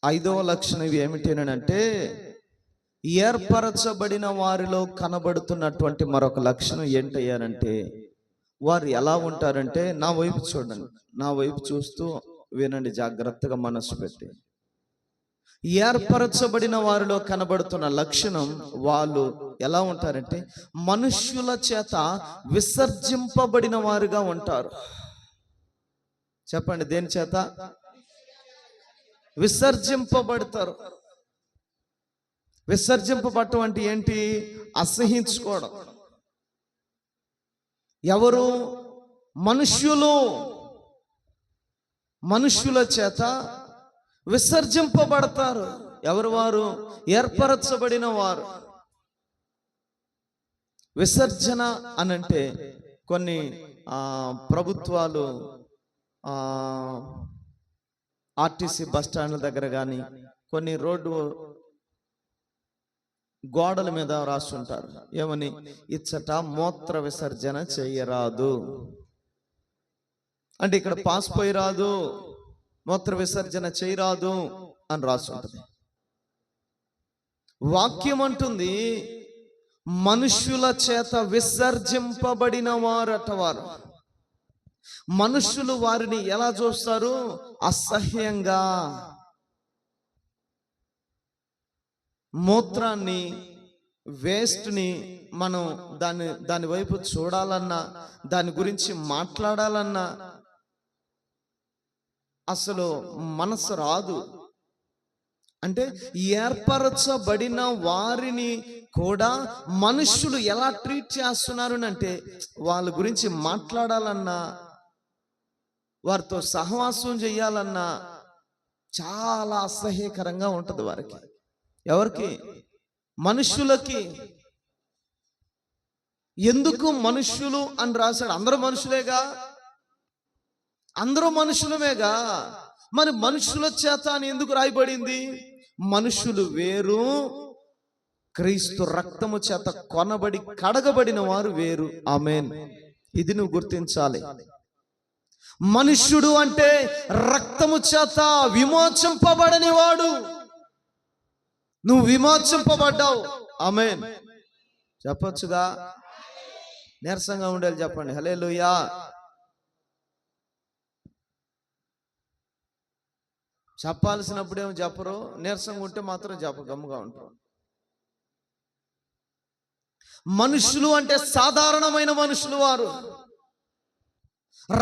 ఐదవ లక్షణం ఏమిటేనంటే, ఏర్పరచబడిన వారిలో కనబడుతున్నటువంటి మరొక లక్షణం ఏంటయ్యారంటే, వారు ఎలా ఉంటారంటే, నా వైపు చూడండి, నా వైపు చూస్తూ వినండి జాగ్రత్తగా మనసు పెట్టి. ఏర్పరచబడిన వారిలో కనబడుతున్న లక్షణం, వాళ్ళు ఎలా ఉంటారంటే మనుష్యుల చేత విసర్జింపబడిన వారుగా ఉంటారు. చెప్పండి, దేని చేత విసర్జింపబడతారు? విసర్జింపబడటం అంటే ఏంటి? అసహించుకోవడం. ఎవరు? మనుష్యుల చేత విసర్జింపబడతారు. ఎవరు వారు? ఏర్పరచబడిన వారు. విసర్జన అనంటే కొన్ని ప్రభుత్వాలు ఆర్టీసీ బస్టాండ్ల దగ్గర కానీ కొన్ని రోడ్డు గోడల మీద రాస్తుంటారు, ఏమని? ఇచ్చట మూత్ర విసర్జన చేయరాదు అంటే ఇక్కడ పాస్ పోయి రాదు, మూత్ర విసర్జన చేయరాదు అని రాస్తుంటది. వాక్యం అంటుంది మనుష్యుల చేత విసర్జింపబడిన వారట వారు. మనుష్యులు వారిని ఎలా చూస్తారు? అసహ్యంగా. మూత్రాన్ని, వేస్ట్ని మనం దాని వైపు చూడాలన్నా, దాని గురించి మాట్లాడాలన్నా అసలు మనసు రాదు. అంటే ఏర్పరచబడిన వారిని కూడా మనుష్యులు ఎలా ట్రీట్ చేస్తున్నారు అంటే, వాళ్ళ గురించి మాట్లాడాలన్నా, వారితో సహవాసం చేయాలన్నా చాలా అసహ్యకరంగా ఉంటుంది వారికి. ఎవరికి? మనుష్యులకి. ఎందుకు మనుష్యులు అని రాశాడు? అందరూ మనుషులేగా, అందరూ మనుషులమేగా. మరి మనుషుల చేత అని ఎందుకు రాయబడింది? మనుషులు వేరు, క్రీస్తు రక్తము చేత కొనబడి కడగబడిన వారు వేరు. ఆమేన్. ఇది నువ్వు గుర్తించాలి. మనుష్యుడు అంటే రక్తము చేత విమోచింపబడని వాడు. నువ్వు విమోచింపబడ్డావు. ఆమేన్. చెప్పొచ్చుగా? నీరసంగా ఉండాలి, చెప్పండి హల్లెలూయా. చెప్పాల్సినప్పుడు ఏమో చెప్పరు, నీరసంగా ఉంటే మాత్రం గమ్ముగా ఉంటారు. మనుషులు అంటే సాధారణమైన మనుషులు వారు.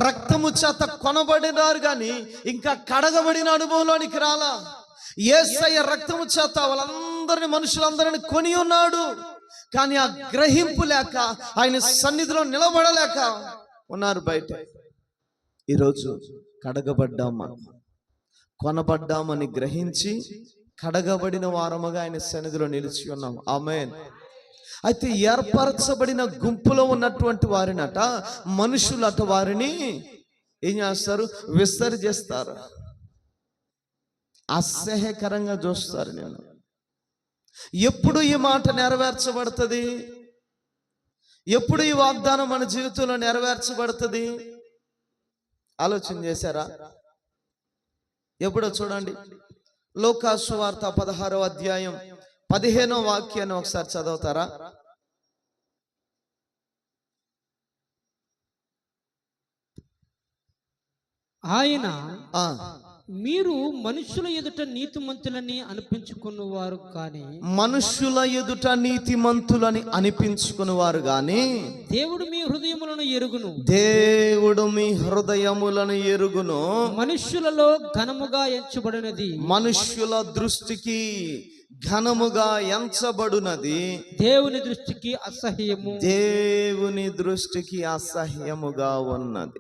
రక్తము చేత కొనబడినారు కానీ ఇంకా కడగబడిన అనుభవంలోనికి రాలా. యేసయ్య రక్తము చేత వాళ్ళందరినీ, మనుషులందరినీ కొని ఉన్నాడు. కానీ ఆ గ్రహింపు లేక, ఆయన సన్నిధిలో నిలబడలేక ఉన్నారు బయట. ఈరోజు కడగబడ్డామా, కొనబడ్డామని గ్రహించి కడగబడిన వారముగా ఆయన సన్నిధిలో నిలిచి ఉన్నాం. ఆమేన్. అయితే ఏర్పరచబడిన గుంపులో ఉన్నటువంటి వారినట మనుషులట వారిని ఏం చేస్తారు? విసర్జిస్తారు, అసహ్యకరంగా చూస్తారు. నేను ఎప్పుడు ఈ మాట నెరవేర్చబడుతుంది? ఎప్పుడు ఈ వాగ్దానం మన జీవితంలో నెరవేర్చబడుతుంది? ఆలోచన చేశారా? ఎప్పుడో చూడండి, లూకా సువార్త 16వ అధ్యాయం 15వ వాక్యాన్ని ఒకసారి చదువుతారా? ఆయన మీరు మనుషుల ఎదుట నీతిమంతులని అనిపించుకున్నవారు కానీ, మనుషుల ఎదుట నీతిమంతులని అనిపించుకున్నవారు కానీ, దేవుడు మీ హృదయములను ఎరుగును, దేవుడు మీ హృదయములను ఎరుగును. మనుష్యులలో ఘనముగా ఎంచబడినది, మనుష్యుల దృష్టికి ఘనముగా ఎంచబడినది, దేవుని దృష్టికి అసహ్యము, దేవుని దృష్టికి అసహ్యముగా ఉన్నది.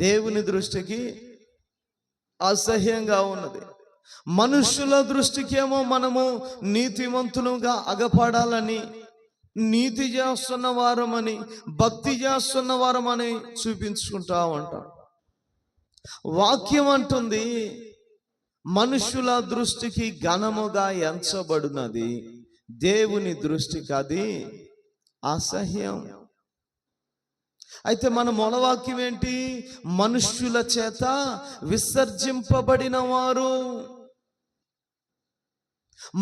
దేవుని దృష్టికి అసహ్యంగా ఉన్నది. మనుషుల దృష్టికేమో మనము నీతిమంతులుగా అగపడాలని, నీతి చేస్తున్న వారమని, భక్తి చేస్తున్న వారమని చూపించుకుంటా ఉంటాం. వాక్యం అంటుంది మనుషుల దృష్టికి ఘనముగా ఎంచబడినది, దేవుని దృష్టికి అది అసహ్యం. అయితే మన మూలవాక్యం ఏంటి? మనుష్యుల చేత విసర్జింపబడిన వారు.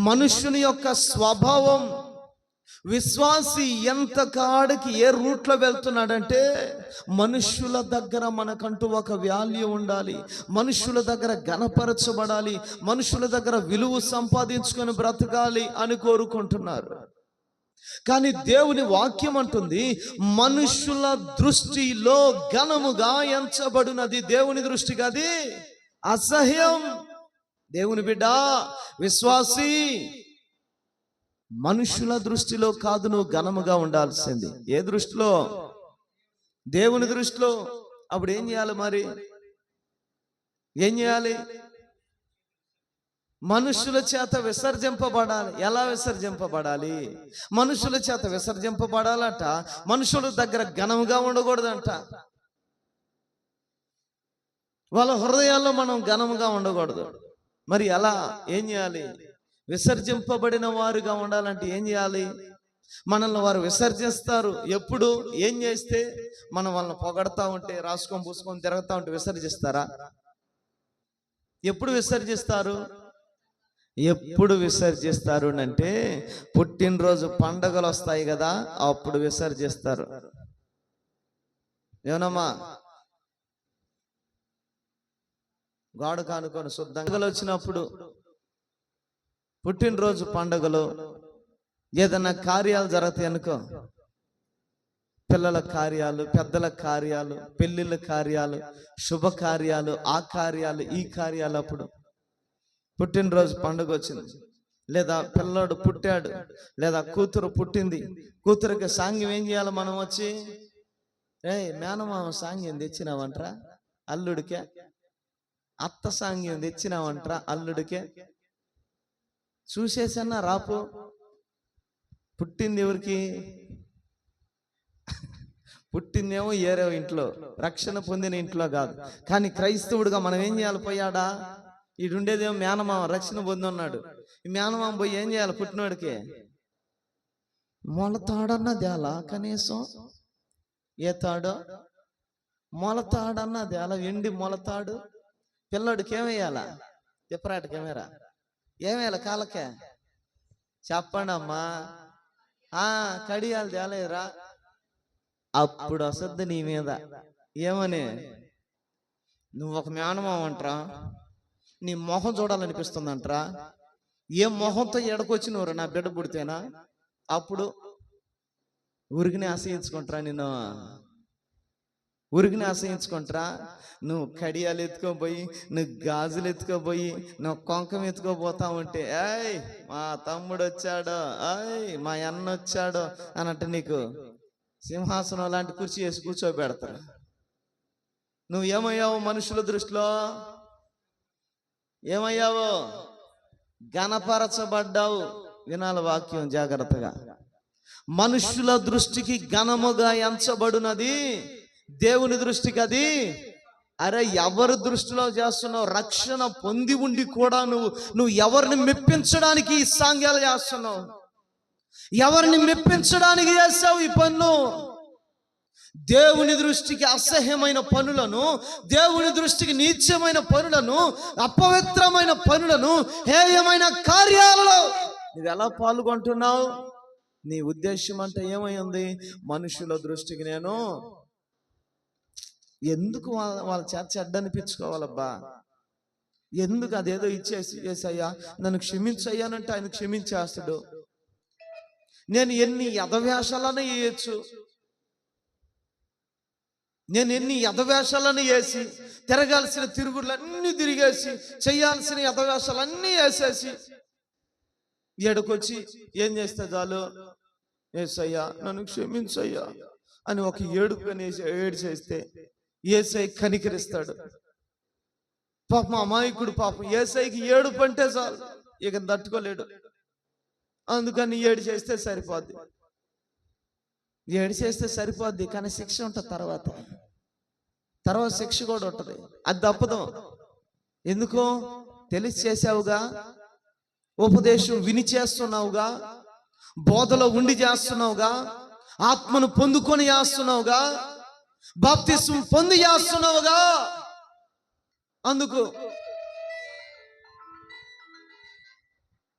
మనుష్యుని యొక్క స్వభావం, విశ్వాసి ఎంత కాడికి ఏ రూట్లో వెళ్తున్నాడంటే, మనుష్యుల దగ్గర మనకంటూ ఒక వాల్యూ ఉండాలి, మనుష్యుల దగ్గర ఘనపరచబడాలి, మనుష్యుల దగ్గర విలువ సంపాదించుకొని బ్రతకాలి అని కోరుకుంటున్నారు. కానీ దేవుని వాక్యం అంటుంది, మనుష్యుల దృష్టిలో ఘనముగా ఎంచబడినది, దేవుని దృష్టికి అది అసహ్యం. దేవుని బిడ్డ, విశ్వాసి, మనుషుల దృష్టిలో కాదు నువ్వు ఘనముగా ఉండాల్సింది. ఏ దృష్టిలో? దేవుని దృష్టిలో. అప్పుడు ఏం చేయాలి? మరి ఏం చేయాలి? మనుషుల చేత విసర్జింపబడాలి. ఎలా విసర్జింపబడాలి? మనుషుల చేత విసర్జింపబడాలట, మనుషుల దగ్గర ఘనముగా ఉండకూడదంట. వాళ్ళ హృదయాల్లో మనం ఘనముగా ఉండకూడదు. మరి ఎలా? ఏం చేయాలి? విసర్జింపబడిన వారుగా ఉండాలంటే ఏం చేయాలి? మనల్ని వారు విసర్జిస్తారు. ఎప్పుడు? ఏం చేస్తే? మనం వాళ్ళని పొగడతా ఉంటే, రాసుకొని పూసుకొని తిరుగుతా ఉంటే విసర్జిస్తారా? ఎప్పుడు విసర్జిస్తారు? ఎప్పుడు విసర్జిస్తారు అంటే, పుట్టినరోజు పండగలు వస్తాయి కదా, అప్పుడు విసర్జిస్తారు. ఏమనమ్మా? గాడు కానుకొని శుద్ధంగా వచ్చినప్పుడు, పుట్టినరోజు పండుగలు, ఏదైనా కార్యాలు జరుగుతాయి అనుకో, పిల్లల కార్యాలు, పెద్దల కార్యాలు, పెళ్ళిళ్ళ కార్యాలు, శుభకార్యాలు, ఆ కార్యాలు, ఈ కార్యాలు, అప్పుడు పుట్టినరోజు పండుగ వచ్చింది, లేదా పిల్లాడు పుట్టాడు, లేదా కూతురు పుట్టింది, కూతురికి సాంగ్యం ఏం చేయాలి? మనం వచ్చి, మేనమామ సాంగ్యం తెచ్చినావంట్రా అల్లుడికే, అత్త సాంగ్యం తెచ్చినావంట్రా అల్లుడికే, చూసేసన్నా రాపు. పుట్టింది ఎవరికి? పుట్టిందేమో ఏరే ఇంట్లో, రక్షణ పొందిన ఇంట్లో కాదు. కానీ క్రైస్తవుడిగా మనం ఏం చేయాలి? పోయాడా ఈడుండేదేమో మేనమామ, రక్షణ పొంది ఉన్నాడు. ఈ మేనమామ పోయి ఏం చేయాలి? పుట్టినోడికి మొలతాడన్న దేలా, కనీసం ఏ తాడో మొలతాడన్న దేలా, ఎండి మొలతాడు. పిల్లడికి ఏమేయాలా? చెప్పరాట కెమెరా, ఏమేయాలి కాళ్ళకే? చెప్పండి అమ్మా. కడియాలు తేలేరా? అప్పుడు వసద్దు నీ మీద. ఏమని? నువ్వు ఒక మేనమామ అంటరా, నీ మొహం చూడాలనిపిస్తుందంటరా. ఏ మొహంతో ఎడకొచ్చి నువ్వు నా బిడ్డ పుడితేనా? అప్పుడు ఊరికినే ఆశ్రయించుకుంటారా? నిన్ను ఊరికినే ఆశ్రయించుకుంటారా? నువ్వు కడియాలు ఎత్తుకోపోయి, నువ్వు గాజులు ఎత్తుకోపోయి, నువ్వు కొంకం ఎత్తుకోపోతా ఉంటే, మా తమ్ముడు వచ్చాడో, మా అన్న వచ్చాడో అన్నట్టు నీకు సింహాసనం లాంటి కుర్చీ వేసి కూర్చోబెడతారు. నువ్వు ఏమయ్యావు మనుషుల దృష్టిలో? ఏమయ్యావు? ఘనపరచబడ్డావు. వినాల వాక్యం జాగ్రత్తగా. మనుషుల దృష్టికి ఘనముగా ఎంచబడినది, దేవుని దృష్టికి అది. అరే, ఎవరి దృష్టిలో చేస్తున్నావు? రక్షణ పొంది ఉండి కూడా నువ్వు ఎవరిని మెప్పించడానికి ఈ సాంగ్యాలు చేస్తున్నావు? ఎవరిని మెప్పించడానికి చేస్తావు ఈ పనులు? దేవుని దృష్టికి అసహ్యమైన పనులను, దేవుని దృష్టికి నీచమైన పనులను, అపవిత్రమైన పనులను, హేయమైన కార్యాలలో నువ్వు ఎలా పాల్గొంటున్నావు? నీ ఉద్దేశం అంటే ఏమైంది? మనుషుల దృష్టికి నేను ఎందుకు వాళ్ళ చేత చెడ్డ అనిపించుకోవాలబ్బా? ఎందుకు? అదేదో ఇచ్చేసి, చేసయ్యా నన్ను క్షమించయ్యానంటే ఆయన క్షమించేస్తాడు. నేను ఎన్ని యథవేషాలను వేయచ్చు, నేను ఎన్ని యథవేషాలను వేసి, తిరగాల్సిన తిరుగుళ్ళన్నీ తిరిగేసి, చేయాల్సిన యథవేషాలన్నీ వేసేసి, ఏడుకొచ్చి ఏం చేస్తే చాలు, ఏసయ్యా నన్ను క్షమించయ్యా అని ఒక ఏడు చేస్తే ఏసై కనికరిస్తాడు. పాపం అమాయకుడు, పాపం ఏసైకి ఏడుపు అంటే చాలు, ఇక తట్టుకోలేడు. అందుకని ఏడు చేస్తే సరిపోద్ది, ఏడు చేస్తే సరిపోద్ది. కానీ శిక్ష ఉంటుంది తర్వాత శిక్ష కూడా ఉంటుంది. అది తప్పదు. ఎందుకో తెలిసి చేసావుగా, ఉపదేశం విని చేస్తున్నావుగా, బోధలో ఉండి చేస్తున్నావుగా, ఆత్మను పొందుకొని చేస్తున్నావుగా, బాప్తిస్మం పొంది చేస్తున్నావుగా, అందుకు.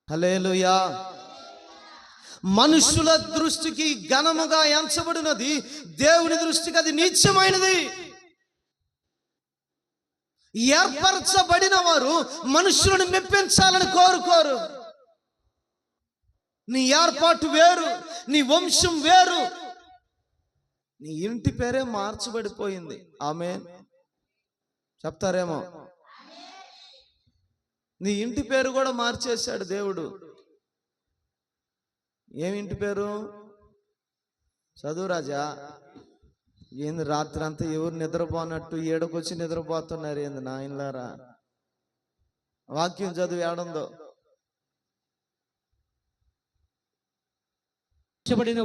హల్లెలూయా. మనుషుల దృష్టికి ఘనముగా ఎంచబడినది, దేవుని దృష్టికి అది నీచమైనది. ఏర్పరచబడిన వారు మనుషులను మెప్పించాలని కోరుకోరు. నీ ఏర్పాటు వేరు, నీ వంశం వేరు, నీ ఇంటి పేరే మార్చబడిపోయింది. ఆమేన్ చెప్తారేమో. నీ ఇంటి పేరు కూడా మార్చేశాడు దేవుడు. ఏమి ఇంటి పేరు? చదువు రాజా. ఏంది రాత్రి అంతా ఎవరు నిద్రపోనట్టు ఏడకొచ్చి నిద్రపోతున్నారు ఏంది నాయనలారా? వాక్యం చదువు ఏడుందో.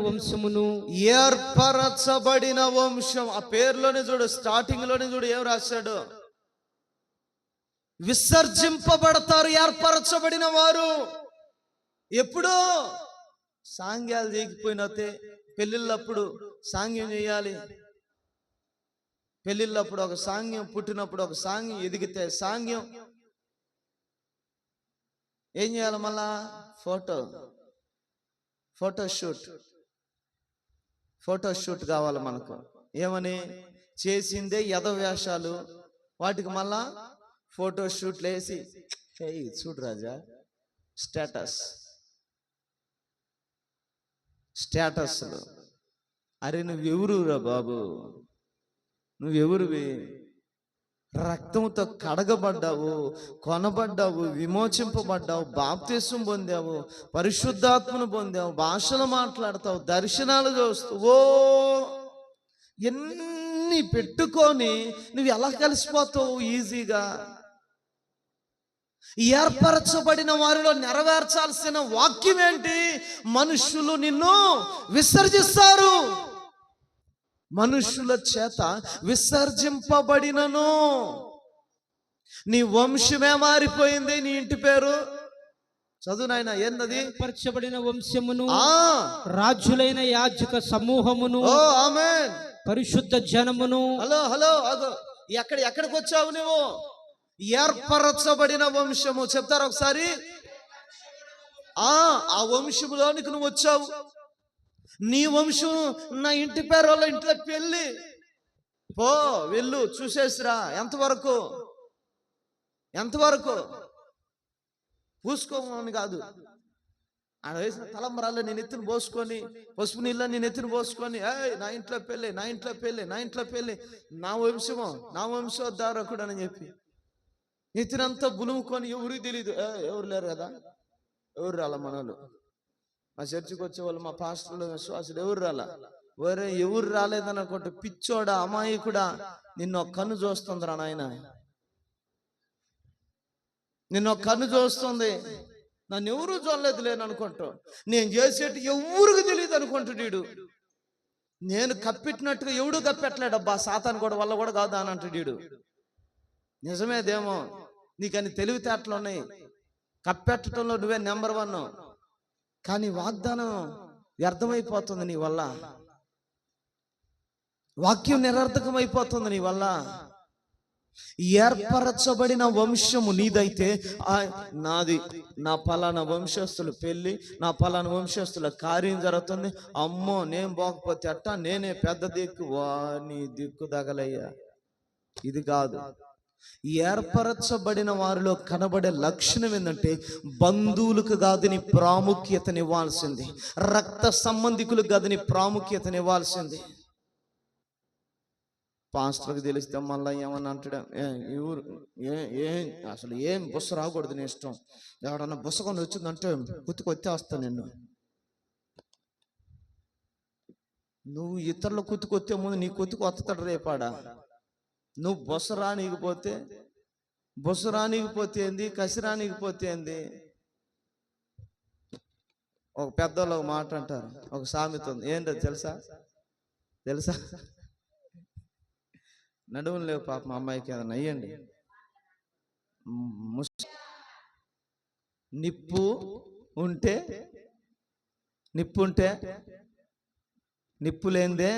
వంశమును, ఏర్పరచబడిన వంశం. ఆ పేరులోనే చూడు, స్టార్టింగ్ లోనే చూడు ఏం రాశాడు. విసర్జింపబడతారు ఏర్పరచబడిన వారు. ఎప్పుడు? సాంగ్యాలు దిగిపోయినతే. పెళ్ళిళ్ళప్పుడు సాంగ్యం చేయాలి. పెళ్ళిళ్ళప్పుడు ఒక సాంగ్యం, పుట్టినప్పుడు ఒక సాంగ్యం, ఎదిగితే సాంగ్యం. ఏం చేయాలి మళ్ళా? ఫోటోషూట్ కావాలి మనకు. ఏమని? చేసిందే యదవేషాలు, వాటికి మళ్ళా ఫోటోషూట్లు వేసి చూడు రాజా, స్టేటస్లు. అరే నువ్వెవరురా బాబు? నువ్వెవరువి? రక్తంతో కడగబడ్డావు, కొనబడ్డావు, విమోచింపబడ్డావు, బాప్తిస్మం పొందావు, పరిశుద్ధాత్మను పొందావు, భాషలు మాట్లాడతావు, దర్శనాలు చూస్తావు. ఎన్ని పెట్టుకొని నువ్వు ఎలా కలిసిపోతావు ఈజీగా? ఏర్పరచబడిన వారిలో నెరవేర్చాల్సిన వాక్యం ఏంటి? మనుషులు నిన్ను విసర్జిస్తారు. మనుషుల చేత విసర్జింపబడినను నీ వంశమే మారిపోయింది. నీ ఇంటి పేరు చదువు నాయన. ఏందది? ఏర్పరచబడిన వంశమును, రాజులైన యాజక సమూహమును, ఓ ఆమేన్, పరిశుద్ధ జనమును. హలో అగో, ఎక్కడికి వచ్చావు నువ్వు? ఏర్పరచబడిన వంశము. చెప్తారు ఒకసారి. ఆ వంశములోనికి నువ్వు వచ్చావు. నీ వంశం నా ఇంటి పేరు వాళ్ళ ఇంట్లో పెళ్ళి. వెళ్ళు చూసేసిరా. ఎంతవరకు పూసుకోమని కాదు, ఆడ వేసిన తలంబరాల్లో నేను ఎత్తుని పోసుకొని, పసుపు నీళ్ళ నేను ఎత్తుని పోసుకొని, నా ఇంట్లో పెళ్ళి, నా వంశోద్ధారకుడు అని చెప్పి ఎత్తినంతా బులుముకొని ఎవరికి తెలీదు. ఎవరు లేరు కదా, ఎవరు రాల మనోళ్ళు, మా చర్చికి వచ్చే వాళ్ళు, మా పాస్టర్లు, విశ్వాసులు ఎవరు రాలా? ఎవరు రాలేదని అనుకుంటే పిచ్చోడా, అమాయకుడా, నిన్న ఒక కన్ను చూస్తుందిరా నాయన, నిన్న ఒక కన్ను చూస్తుంది. నన్ను ఎవరు చూడలేదు లేని అనుకుంటా. నేను చేసేటి ఎవరికి తెలియదు అనుకుంటున్నాడు. నేను కప్పెట్టినట్టుగా ఎవడు కప్పెట్టలేడబ్బా, సాతాను కూడా వల్ల కూడా కాదు అని అంటున్నాడు. నిజమేదేమో, నీకని తెలివితేటలు ఉన్నాయి, కప్పెట్టడంలో నువ్వే నెంబర్ 1. కానీ వాగ్దానం వ్యర్థమైపోతుంది నీ వల్ల, వాక్యం నిరర్థకమైపోతుంది నీ వల్ల. ఏర్పరచబడిన వంశము నీదైతే, నాది, నా పలానా వంశస్థుల పెళ్ళి, నా పలానా వంశస్థుల కార్యం జరుగుతుంది, అమ్మో నేను పోకపోతే అట్ట, నేనే పెద్ద దిక్కు. నీ దిక్కు తగలయ్యా. ఇది కాదు. ఏర్పరచబడిన వారిలో కనబడే లక్షణం ఏంటంటే, బంధువులకు కాదు నీ ప్రాముఖ్యతనివ్వాల్సింది, రక్త సంబంధికులకు కాదు నీ ప్రాముఖ్యతనివ్వాల్సింది. పాస్టర్కి తెలిస్తే మళ్ళీ ఏమన్నా అంటాడు, ఎవరు అసలు ఏం బుస్స రాకూడదు, నీ ఇష్టం, ఎవడన్నా బుస్సకొని వచ్చిందంటే కుత్తుకొచ్చేస్తా నిన్ను. నువ్వు ఇతరుల కుత్తుకొచ్చే ముందు నీ కుత్తుకు వస్తాడు రేపాడా. నువ్వు బొస రానికపోతే ఏంది, కసి రానికపోతే ఏంది. ఒక పెద్దోళ్ళు ఒక మాట అంటారు, ఒక సామెత ఉంది, ఏంటో తెలుసా? నడువులు లేవు పాప, మా అమ్మాయికి ఏదన్నా అయ్యండి. నిప్పు ఉంటే నిప్పు లేనిదే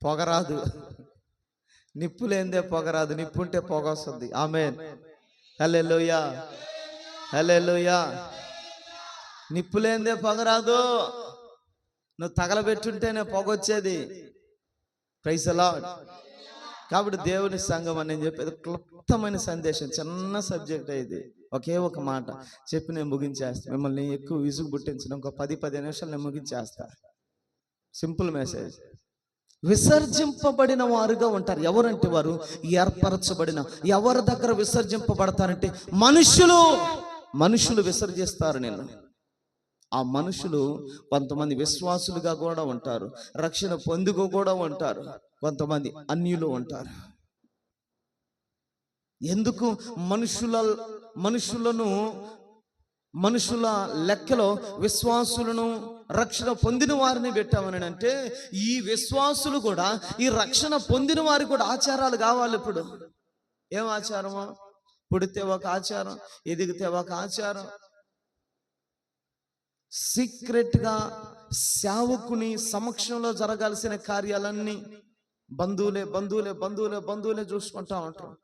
పొగరాదు. నిప్పు లేనిదే పొగరాదు, నిప్పుంటే పొగ వస్తుంది. ఆమేన్. హల్లెలూయా, హల్లెలూయా. నిప్పు లేనిదే పొగరాదు. నువ్వు తగలబెట్టుంటేనే పొగ వచ్చేది. Praise the Lord. కాబట్టి దేవుని సంఘం అని నేను చెప్పేది క్లుప్తమైన సందేశం, చిన్న సబ్జెక్ట్ ఇది. ఒకే ఒక మాట చెప్పి నేను ముగించేస్తా. మిమ్మల్ని ఎక్కువ విసుగు పుట్టించిన ఇంకో 10-15 నిమిషాలు నేను ముగించేస్తా. Simple message. విసర్జింపబడిన వారుగా ఉంటారు. ఎవరంటే వారు ఏర్పరచబడిన. ఎవరి దగ్గర విసర్జింపబడతారంటే మనుషులు విసర్జిస్తారు. నేను ఆ మనుషులు కొంతమంది విశ్వాసులుగా కూడా ఉంటారు, రక్షణ పొందుకు కూడా ఉంటారు, కొంతమంది అన్యులు ఉంటారు. ఎందుకు మనుషుల లెక్కలో విశ్వాసులను రక్షణ పొందిన వారిని పెట్టామని అంటే, ఈ విశ్వాసులు కూడా, ఈ రక్షణ పొందిన వారికి కూడా ఆచారాలు కావాలి. ఇప్పుడు ఏం ఆచారమో? పుడితే ఒక ఆచారం, ఎదిగితే ఒక ఆచారం. సీక్రెట్ గా సేవకుని సమక్షంలో జరగాల్సిన కార్యాలన్నీ బంధువులే చూసుకుంటా ఉంటారు.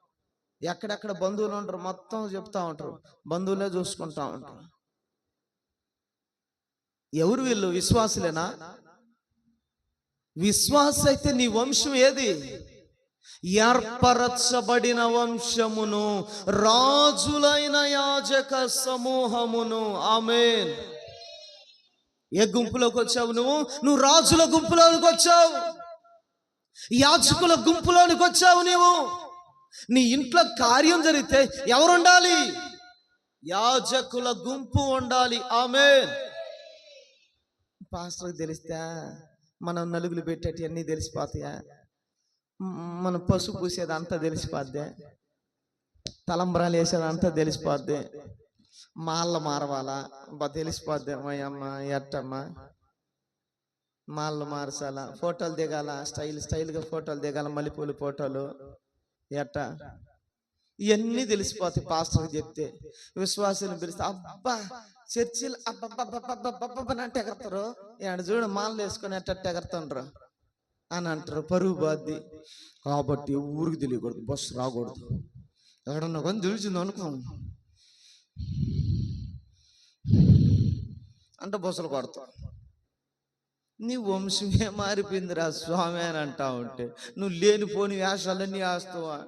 ఎక్కడెక్కడ బంధువులు ఉంటారు మొత్తం చెప్తా ఉంటారు, బంధువులే చూసుకుంటా ఉంటారు. ఎవరు వీళ్ళు? విశ్వాసులేనా? విశ్వాస అయితే నీ వంశం ఏది? ఏర్పరచబడిన వంశమును, రాజులైన యాజక సమూహమును. ఆమేన్. ఏ గుంపులోకి వచ్చావు నువ్వు? రాజుల గుంపులోనికి వచ్చావు, యాజకుల గుంపులోనికి వచ్చావు. నీ ఇంట్లో కార్యం జరిగితే ఎవరు ఉండాలి? యాజకుల గుంపు ఉండాలి. ఆమేన్. పాస్టర్కి తెలిస్తే మనం నలుగులు పెట్టేటి అన్నీ తెలిసిపోతాయా? మనం పసుపు పూసేది అంతా తెలిసిపోద్ది, తలంబరాలు వేసేది అంతా తెలిసిపోద్ది, మాళ్ళ మారవాలా తెలిసిపోద్ది. అమ్మ ఎట్టమ్మా మాళ్ళు మార్చాలా, ఫోటోలు దిగాల, స్టైల్గా ఫోటోలు దిగాల, మల్లెపూలు ఫోటోలు ఎట్ట, ఇవన్నీ తెలిసిపోతాయి పాస్టర్కి చెప్తే. విశ్వాసాన్ని పిలిస్తే అబ్బా చర్చిలు అబ్బబ్బబ్బబ్బబ్బని ఎగరతారు, ఏడు చూడు మాలలు వేసుకొని ఎట్ట ఎగరుతుండ్రు అని అంటారు. పరుగు బాద్ది. కాబట్టి ఊరికి తెలియకూడదు, బస్సు రాకూడదు. ఎక్కడన్నా కొన్ని తెలిసింది అనుకో అంటే బస్సులు కొడతావు. నీ వంశమే మారిపోయిందిరా స్వామి అని అంటా ఉంటే నువ్వు లేనిపోని వేషాలన్నీ వేస్తావా?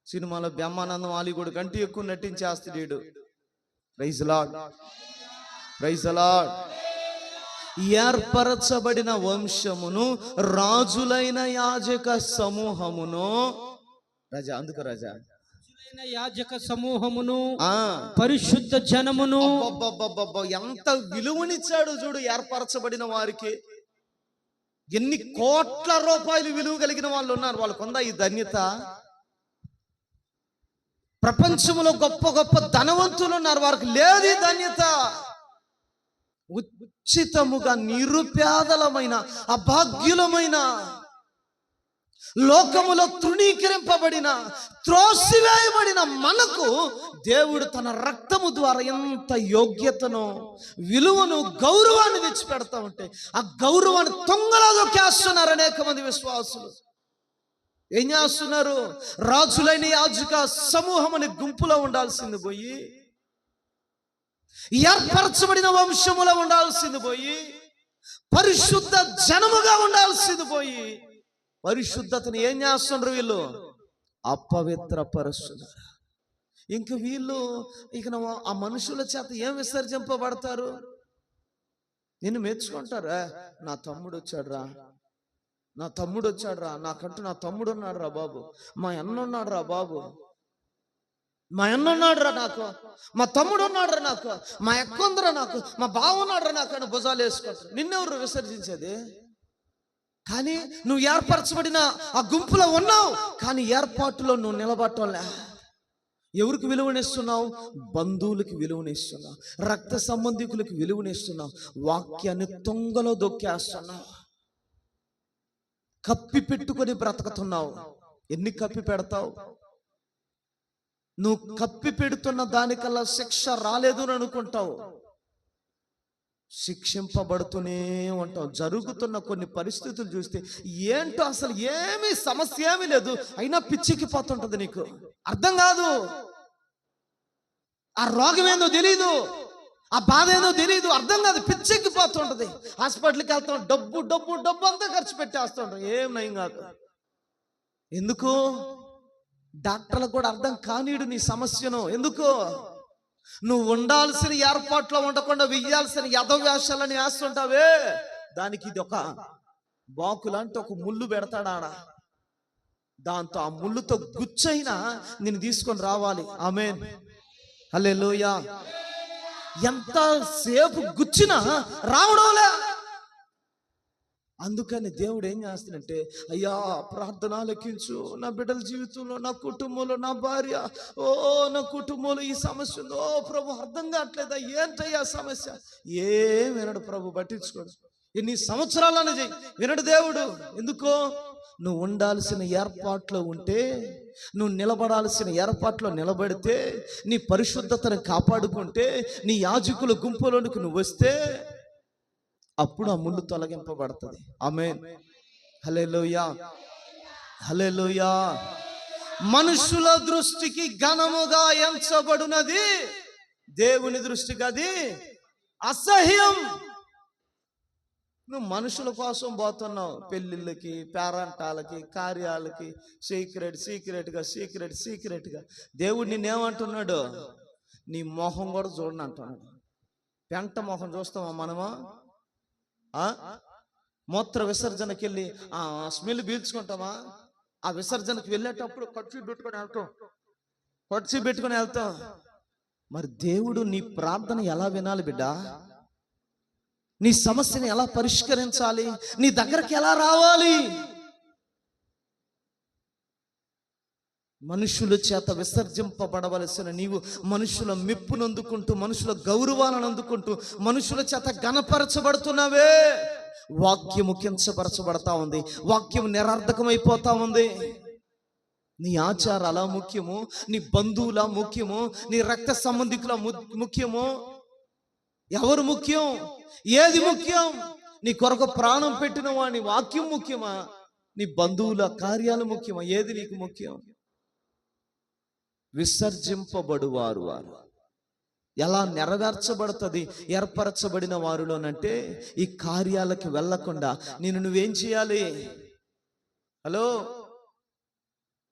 సినిమాలో బ్రహ్మానందం ఆలీగూడ కంటే ఎక్కువ నటించేస్తాడు వీడు. Praise the Lord, praise the Lord. ఏర్పరచబడిన వంశమును, రాజులైన యాజక సమూహమును. రాజా అందుకు రాజా యాజక సమూహమును, పరిశుద్ధ జనమును. ఎంత విలువనిచ్చాడు చూడు ఏర్పరచబడిన వారికి. ఎన్ని కోట్ల రూపాయలు విలువ కలిగిన వాళ్ళు ఉన్నారు. వాళ్ళకుందా ఈ ధన్యత? ప్రపంచంలో గొప్ప గొప్ప ధనవంతులు ఉన్నారు, వారికి లేదు ఈ ధన్యత. ఉచితముగా నిరుపేదలమైన, అభాగ్యులమైన, లోకములో తృణీకరింపబడిన, త్రోసివేయబడిన మనకు దేవుడు తన రక్తము ద్వారా ఎంత యోగ్యతను, విలువను, గౌరవాన్ని తెచ్చిపెడతా ఉంటే ఆ గౌరవాన్ని తొంగలో దొక్కేస్తున్నారు అనేక మంది విశ్వాసులు. ఏం చేస్తున్నారు? రాజులైన యాజక సమూహం అనే గుంపులో ఉండాల్సింది పోయి, ఏర్పరచబడిన వంశములో ఉండాల్సింది పోయి, పరిశుద్ధ జనముగా ఉండాల్సింది పోయి, పరిశుద్ధతను ఏం చేస్తున్నారు వీళ్ళు? అపవిత్రపరుస్తున్నారు. ఇంక వీళ్ళు ఆ మనుషుల చేత ఏం విసర్జింపబడతారు? నిన్ను మెచ్చుకుంటారా? నా తమ్ముడు వచ్చాడురా, నా తమ్ముడు వచ్చాడురా, నాకంటూ నా తమ్ముడు ఉన్నాడు రా బాబు, మా అన్న ఉన్నాడు రా బాబు, మా అన్న ఉన్నాడు రా నాకు, మా తమ్ముడు ఉన్నాడు రా నాకు, మా అక్క ఉందిరా నాకు, మా బావ ఉన్నాడు రా నాకు అని భుజాలు వేసుకుంటారు. నిన్నెవరు విసర్జించేది? కానీ నువ్వు ఏర్పరచబడిన ఆ గుంపులో ఉన్నావు, కానీ ఏర్పాటులో నువ్వు నిలబట్టలే. ఎవరికి విలువనిస్తున్నావు? బంధువులకి విలువనిస్తున్నావు, రక్త సంబంధికులకి విలువనిస్తున్నావు, వాక్యాన్ని తొంగలో దొక్కేస్తున్నావు, కప్పి పెట్టుకొని బ్రతుకుతున్నావు. ఎన్ని కప్పి పెడతావు? నువ్వు కప్పి పెడుతున్న దానికల్లా శిక్ష రాలేదు అని అనుకుంటావు. శిక్షింపబడుతూనే ఉంటాం. జరుగుతున్న కొన్ని పరిస్థితులు చూస్తే ఏంటో అసలు ఏమీ సమస్య ఏమీ లేదు, అయినా పిచ్చెక్కిపోతుంటది, నీకు అర్థం కాదు. ఆ రోగం ఏందో తెలీదు, ఆ బాధ ఏందో తెలీదు, అర్థం కాదు, పిచ్చెక్కిపోతుంటది. హాస్పిటల్కి వెళ్తాం, డబ్బు డబ్బు డబ్బు అంతా ఖర్చు పెట్టేస్తుంటాం, ఏం నయం కాదు. ఎందుకు? డాక్టర్లకు కూడా అర్థం కానీడు నీ సమస్యను. ఎందుకు? నువ్వు ఉండాల్సిన ఏర్పాట్లో ఉండకుండా వెయ్యాల్సిన యథవేషాలని వేస్తుంటావే, దానికి ఇది ఒక బాకు లాంటి ఒక ముళ్ళు పెడతాడా, దాంతో ఆ ముళ్ళుతో గుచ్చైనా నేను తీసుకొని రావాలి. ఆమేన్, హల్లెలూయా. ఎంత సేపు గుచ్చినా రావడంలే. అందుకని దేవుడు ఏం చేస్తాడంటే, అయ్యా ప్రార్థన లెక్కించు, నా బిడ్డల జీవితంలో, నా కుటుంబంలో, నా భార్య, నా కుటుంబంలో ఈ సమస్య ఉంది, ప్రభు అర్థం కావట్లేదా, ఏంటయ్యా సమస్య? ఏం వినడు ప్రభు, పట్టించుకోడు. ఎన్ని సంవత్సరాలనే చెయ్యి, వినడు దేవుడు. ఎందుకో? నువ్వు ఉండాల్సిన ఏర్పాట్లో ఉంటే, నువ్వు నిలబడాల్సిన ఏర్పాట్లో నిలబడితే, నీ పరిశుద్ధతను కాపాడుకుంటే, నీ యాజకుల గుంపులోనికి నువ్వు వస్తే, అప్పుడు ఆ ముళ్ళు తొలగింపబడుతుంది. ఆమేన్, హల్లెలూయా, హల్లెలూయా. మనుషుల దృష్టికి ఘనముగా ఎంచబడినది, దేవుని దృష్టికి అది అసహ్యం. నువ్వు మనుషుల కోసం పోతున్నావు, పెళ్ళిళ్ళకి, పేరంటాలకి, కార్యాలకి, సీక్రెట్గా. దేవుడు నిన్నేమంటున్నాడు? నీ మొహం కూడా చూడని అంటున్నాడు. పెంట మొహం చూస్తామా మనమా? మూత్ర విసర్జనకి వెళ్ళి ఆ స్మెల్ పీల్చుకుంటామా? ఆ విసర్జనకి వెళ్ళేటప్పుడు ఖర్చు పెట్టుకొని వెళ్తాం. మరి దేవుడు నీ ప్రార్థన ఎలా వినాలి బిడ్డ? నీ సమస్యని ఎలా పరిష్కరించాలి? నీ దగ్గరికి ఎలా రావాలి? మనుషుల చేత విసర్జింపబడవలసిన నీవు మనుషుల మెప్పును అందుకుంటూ, మనుషుల గౌరవాలను అందుకుంటూ, మనుషుల చేత గణపరచబడుతున్నావే. వాక్యము కించపరచబడతా ఉంది, వాక్యం నిరర్థకమైపోతా ఉంది. నీ ఆచారాల ముఖ్యము, నీ బంధువుల ముఖ్యము, నీ రక్త సంబంధికుల ముఖ్యము? ఎవరు ముఖ్యం? ఏది ముఖ్యం? నీ కొరకు ప్రాణం పెట్టిన వాని వాక్యం ముఖ్యమా? నీ బంధువుల కార్యాలు ముఖ్యమా? ఏది నీకు ముఖ్యం? విసర్జింపబడువారు వారు ఎలా నెరవేర్చబడుతుంది ఏర్పరచబడిన వారిలోనంటే, ఈ కార్యాలకి వెళ్ళకుండా నువ్వేం చేయాలి? హలో,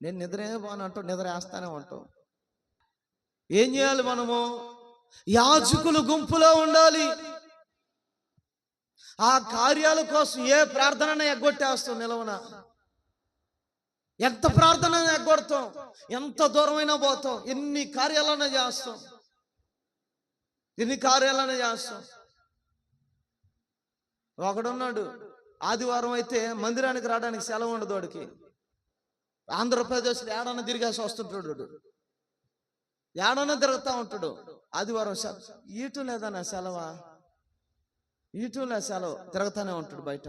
నేను నిద్రేమని అంటావు, నిద్ర వేస్తానే ఉంటావు. ఏం చేయాలి మనము? యాజకుల గుంపులో ఉండాలి. ఆ కార్యాల కోసం ఏ ప్రార్థన ఎగ్గొట్టేస్తాం నిలవన. ఎంత ప్రార్థన ఎగ్గొడతాం, ఎంత దూరమైనా పోతాం, ఎన్ని కార్యాలన్నా చేస్తాం. ఒకడున్నాడు, ఆదివారం అయితే మందిరానికి రావడానికి సెలవు ఉండదు వాడికి. ఆంధ్రప్రదేశ్లో ఏడన్నా తిరిగేసి వస్తుంటాడు, ఏడన్నా తిరుగుతూ ఉంటాడు. ఆదివారం ఈటు లేదన్నా సెలవా, ఈటూలే సెలవు, తిరుగుతూనే ఉంటాడు బయట.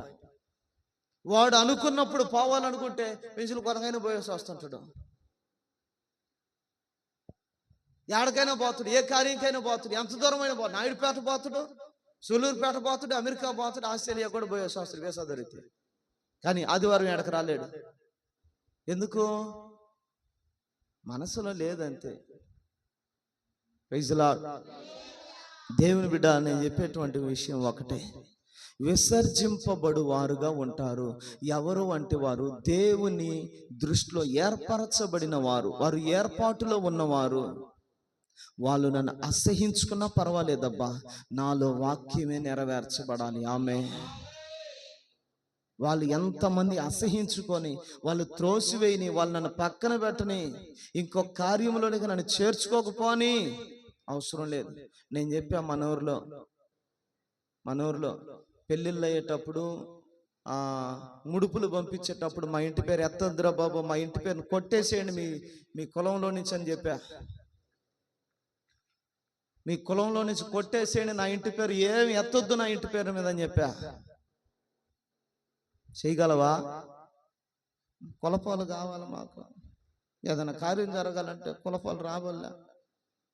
వాడు అనుకున్నప్పుడు పోవాలనుకుంటే పెంచులు కొరకైనా పోయేసి వస్తుంటాడు. ఎక్కడికైనా పోతాడు, ఏ కార్యంకైనా పోతాడు, ఎంత దూరమైనా పోతాడు. నాయుడుపేట పోతాడు, సూలూరుపేట పోతాడు, అమెరికా పోతాడు, ఆస్ట్రేలియా కూడా పోయేసి వస్తాడు వీసా దొరికితే. కానీ ఆదివారం ఎడకు రాలేడు. ఎందుకు? మనసులో లేదంతే. Praise lord. దేవుని బిడ్డ, నేను చెప్పేటువంటి విషయం ఒకటే, విసర్జింపబడు వారుగా ఉంటారు. ఎవరు అంటే వారు దేవుని దృష్టిలో ఏర్పరచబడిన వారు, వారు ఏర్పాటులో ఉన్నవారు. వాళ్ళు నన్ను అసహించుకున్నా పర్వాలేదబ్బా, నాలో వాక్యమే నెరవేర్చబడాలి. ఆమె వాళ్ళు ఎంతమంది అసహించుకొని, వాళ్ళు త్రోసివేయని, వాళ్ళు నన్ను పక్కన పెట్టని, ఇంకొక కార్యంలోనికి నన్ను చేర్చుకోకపోని అవసరం లేదు. నేను చెప్పా, మన ఊర్లో పెళ్ళిళ్ళు అయ్యేటప్పుడు ముడుపులు పంపించేటప్పుడు మా ఇంటి పేరు ఎత్తద్దురా బాబు, మా ఇంటి పేరుని కొట్టేసేయండి మీ కులంలో నుంచి అని చెప్పా. మీ కులంలో నుంచి కొట్టేసేయండి, నా ఇంటి పేరు ఏమి ఎత్తొద్దు నా ఇంటి పేరు మీద అని చెప్పా. చేయగలవా? కులపాలు కావాలి మాకు, ఏదైనా కార్యం జరగాలంటే కులపాలు రావాలా.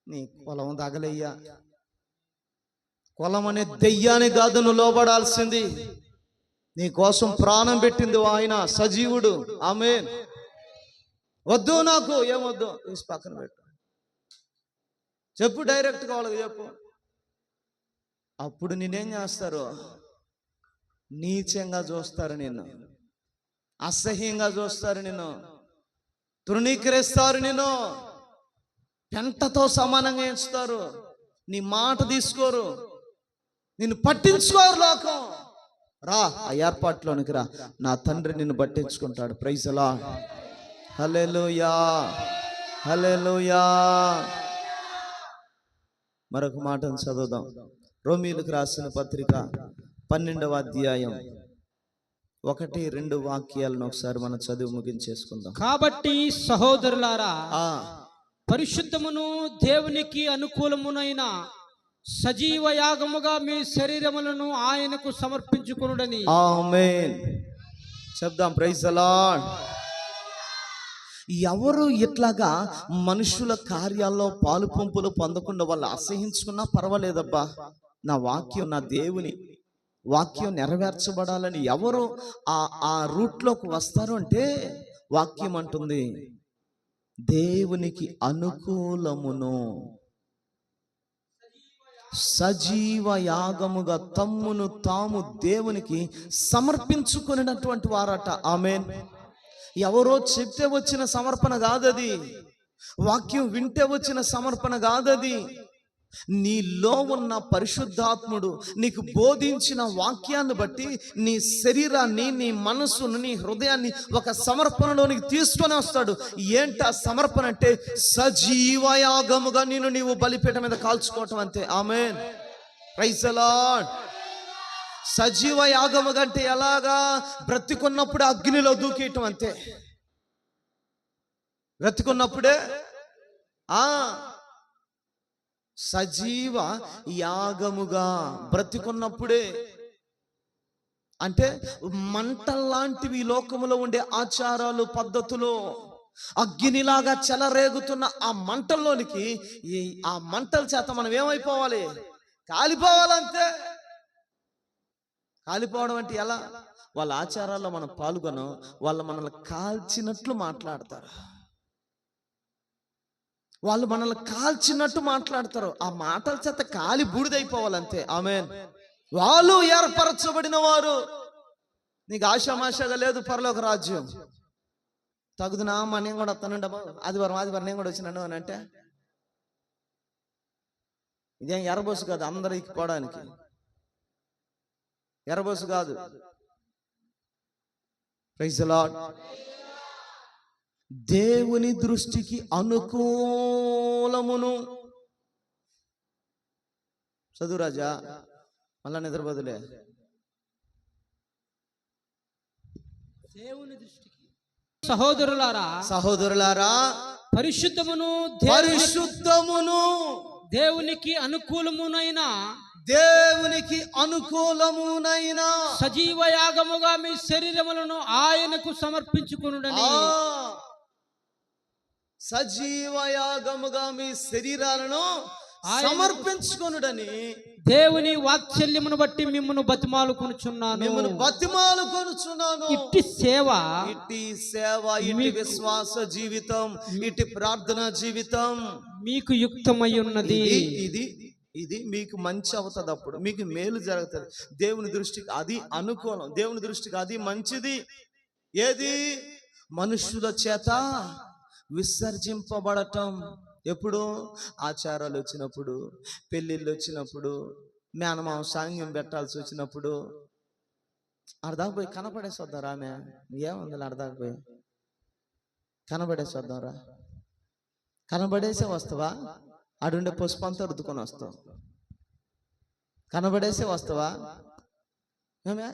నీ కులం తగలయ్యా, కులం అనే దెయ్యానికి కాదు నువ్వు లోబడాల్సింది. నీ కోసం ప్రాణం పెట్టింది ఆయన సజీవుడు. ఆమేన్. వద్దు నాకు ఏమొద్దు తీసి పక్కన పెట్టు, చెప్పు డైరెక్ట్గా వాళ్ళకి చెప్పు. అప్పుడు నేనేం చేస్తారు? నీచంగా చూస్తారు, నిన్ను అసహ్యంగా చూస్తారు, నిన్ను తృణీకరిస్తారు, నిన్ను పెంటతో సమానంగా ఎంచుతారు. నీ మాట తీసుకోరు, నిన్ను పట్టించుకోరు. లోకం రా, ఆ ఏర్పాట్లోనికి రా, నా తండ్రి నిన్ను పట్టించుకుంటాడు. Praise the Lord. Hallelujah, hallelujah. మరొక మాటను చదువుదాం. రోమీయులకు రాసిన పత్రిక 12వ అధ్యాయం 1-2 వాక్యాలను ఒకసారి మనం చదివి ముగించేసుకుందాం. కాబట్టి సహోదరులారా, ఆ పరిశుద్ధమును దేవునికి అనుకూలమునైన సజీవ యాగముగా మీ శరీరములను ఆయనకు సమర్పించుకొనుడని. ఆమేన్. చెప్దాం ప్రైజ్ ది లార్డ్. ఎవరు ఇట్లాగా మనుషుల కార్యాల్లో పాలు పంపులు పొందకుండా వాళ్ళు అసహించుకున్నా పర్వాలేదబ్బా, నా వాక్యం, నా దేవుని వాక్యం నెరవేర్చబడాలని ఎవరు ఆ రూట్లోకి వస్తారు అంటే వాక్యం అంటుంది, దేవునికి అనుకూలమును సజీవ యాగముగా తమ్మును తాము దేవునికి సమర్పించుకున్నటువంటి వారట. ఆమేన్. ఎవరో చెప్తే వచ్చిన సమర్పణ కాదది, వాక్యం వింటే వచ్చిన సమర్పణ కాదది. నీలో ఉన్న పరిశుద్ధాత్ముడు నీకు బోధించిన వాక్యాన్ని బట్టి నీ శరీరాన్ని, నీ మనస్సును, నీ హృదయాన్ని ఒక సమర్పణలోనికి తీసుకొని వస్తాడు. ఏంటి ఆ సమర్పణ అంటే? సజీవయాగముగా నీవు బలిపీఠం మీద కాల్చుకోవటం అంతే. ఆమేన్. Praise the Lord. సజీవ యాగముగా అంటే ఎలాగా? బ్రతికున్నప్పుడే అగ్నిలో దూకేయటం అంతే. బ్రతికున్నప్పుడే సజీవ యాగముగా బ్రతికున్నప్పుడే. అంటే మంటల్లాంటివి లోకములో ఉండే ఆచారాలు, పద్ధతులు అగ్నిలాగా చెలరేగుతున్న ఆ మంటల్లోనికి, ఆ మంటల చేత మనం ఏమైపోవాలి? కాలిపోవాలంతే. కాలిపోవడం అంటే ఎలా? వాళ్ళ ఆచారాల్లో మనం పాల్గొనం, వాళ్ళు మనల్ని కాల్చినట్లు మాట్లాడతారు, వాళ్ళు మనల్ని కాల్చినట్టు మాట్లాడతారు. ఆ మాటల చేత కాలి బూడిదైపోవాలంతే. ఆమేన్. వాళ్ళు ఏర్పరచబడిన వారు. నీకు ఆశామాషగా లేదు పరలోక రాజ్యం. తగుదునా మా నేను కూడా వస్తానండమ్మా, ఆదివారం నేను కూడా వచ్చినాను అని అంటే ఇదేం ఎర్రబోసు కాదు అందరికి పోవడానికి, ఎర్రబోసు కాదు. Praise the Lord. దేవుని దృష్టికి అనుకూలమును. చదువు రాజా, మళ్ళా నిద్రపోదులే. దేవుని దృష్టికి. సహోదరులారా, సహోదరులారా, పరిశుద్ధమును దేవునికి అనుకూలమునైన సజీవ యాగముగా మీ శరీరములను ఆయనకు సమర్పించుకొనుడని. సజీవ యాగముగా మీ శరీరాలను సమర్పించుకొనుడని దేవుని వాత్సల్యమును బట్టి మిమ్మును బతిమాలుకొనుచున్నాను. ఇట్టి సేవ, ఇట్టి విశ్వాస జీవితం, ఇట్టి ప్రార్థనా జీవితం మీకు యుక్తమై ఉన్నది. ఇది మీకు మంచి అవుతుంది, అప్పుడు మీకు మేలు జరుగుతుంది. దేవుని దృష్టికి అది అనుకూలం, దేవుని దృష్టికి అది మంచిది. ఏది? మనుషుల చేత విసర్జింపబడటం. ఎప్పుడు? ఆచారాలు వచ్చినప్పుడు, పెళ్ళిళ్ళు వచ్చినప్పుడు, మేనమామ సాంగ్యం పెట్టాల్సి వచ్చినప్పుడు. అర్ధాకపోయి కనపడేసి వద్దారా? ఆమె ఏముంది అర్ధాకపోయి కనబడేసి వద్దాంరా. కనబడేసే వస్తావా? ఆడుండే పసుపు అంతా రుద్దుకొని వస్తావు. కనబడేసే వస్తావా?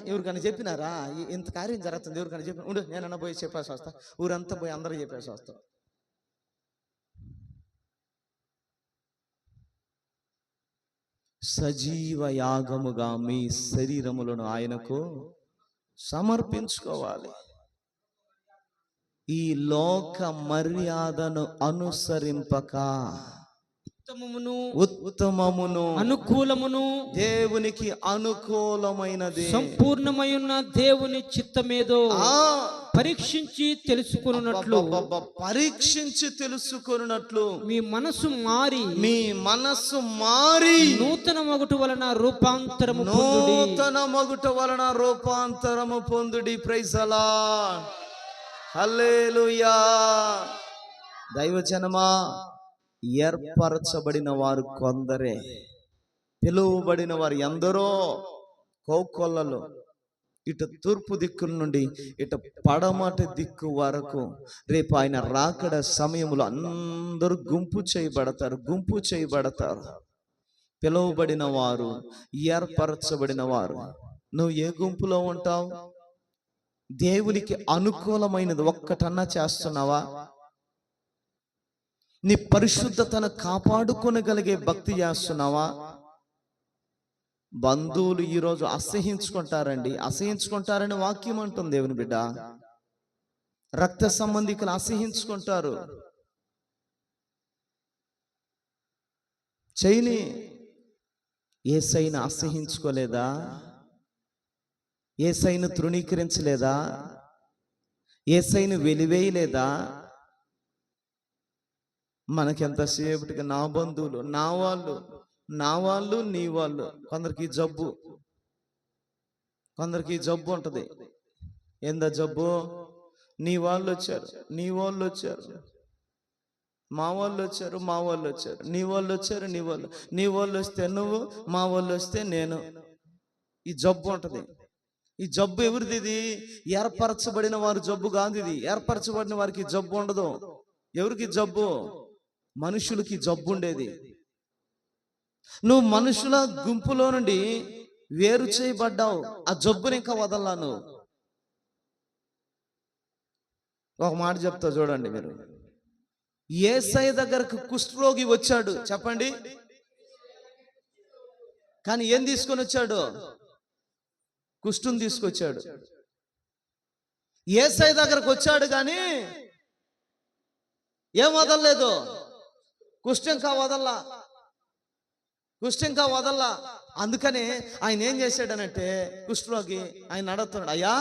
ఎవరికైనా చెప్పినారా ఇంత కార్యం జరుగుతుంది? ఎవరికైనా చెప్పిన ఉండు, నేనన్నా పోయి చెప్పేసి వస్తా. ఊరంతా పోయి అందరూ చెప్పేసి వస్తావు. సజీవ యాగముగా మీ శరీరములను ఆయనకు సమర్పించుకోవాలి. ఈ లోక మర్యాదను అనుసరింపక ఉత్తమమును అనుకూలమును దేవునికి అనుకూలమైనది సంపూర్ణమై ఉన్న దేవుని చిత్తమేదో ఆ పరీక్షించి తెలుసుకున్నట్లు పరీక్షించి తెలుసుకున్నట్లు మీ మనసు మారి నూతన మగుట వలన రూపాంతరము పొందుడి. Praise the Lord. హల్లెలూయా. దైవజనమా, ఏర్పరచబడిన వారు కొందరే, పిలువబడిన వారు ఎందరో. కోకొల్లలో ఇటు తూర్పు దిక్కు నుండి ఇటు పడమటి దిక్కు వరకు రేపు ఆయన రాకడ సమయంలో అందరూ గుంపు చేయబడతారు. పిలువబడిన వారు, ఏర్పరచబడిన వారు. నువ్వు ఏ గుంపులో ఉంటావు? దేవునికి అనుకూలమైనది ఒక్కటన్నా చేస్తున్నావా? నీ పరిశుద్ధతను కాపాడుకొనగలిగే భక్తి చేస్తున్నావా? బంధువులు ఈరోజు అసహించుకుంటారని వాక్యం అంటుంది దేవుని బిడ్డ. రక్త సంబంధికులు అసహించుకుంటారు. చేయని యేసయ్యను అసహించుకోలేదా? యేసయ్యను తృణీకరించలేదా? యేసయ్యను వెలివేయలేదా? మనకెంతసేపటికి నా బంధువులు, నా వాళ్ళు నీ వాళ్ళు. కొందరికి జబ్బు ఉంటది. ఏందా జబ్బు? నీ వాళ్ళు వచ్చారు, మా వాళ్ళు వచ్చారు, నీ వాళ్ళు వచ్చారు, నీ వాళ్ళు వస్తే నువ్వు, మా వాళ్ళు వస్తే నేను. ఈ జబ్బు ఉంటది. ఈ జబ్బు ఎవరిది? ఇది ఏర్పరచబడిన వారు జబ్బు కాదు. ఇది ఏర్పరచబడిన వారికి జబ్బు ఉండదు. ఎవరికి జబ్బు? మనుషులకి జబ్బు ఉండేది. నువ్వు మనుషుల గుంపులో నుండి వేరు చేయబడ్డావు. ఆ జబ్బుని ఇంకా వదల్లా నువ్వు. ఒక మాట చెప్తా చూడండి మీరు. యేసయ్య దగ్గరకు కుష్ఠరోగి వచ్చాడు, చెప్పండి. కానీ ఏం తీసుకొని వచ్చాడు? కుష్ఠుని తీసుకొచ్చాడు. యేసయ్య దగ్గరకు వచ్చాడు కానీ ఏం వదలలేదు. కుష్ఠం ఇంకా వదల్లా. అందుకనే ఆయన ఏం చేశాడనంటే, కుష్ఠరోగి ఆయన అడుగుతున్నాడు, అయ్యా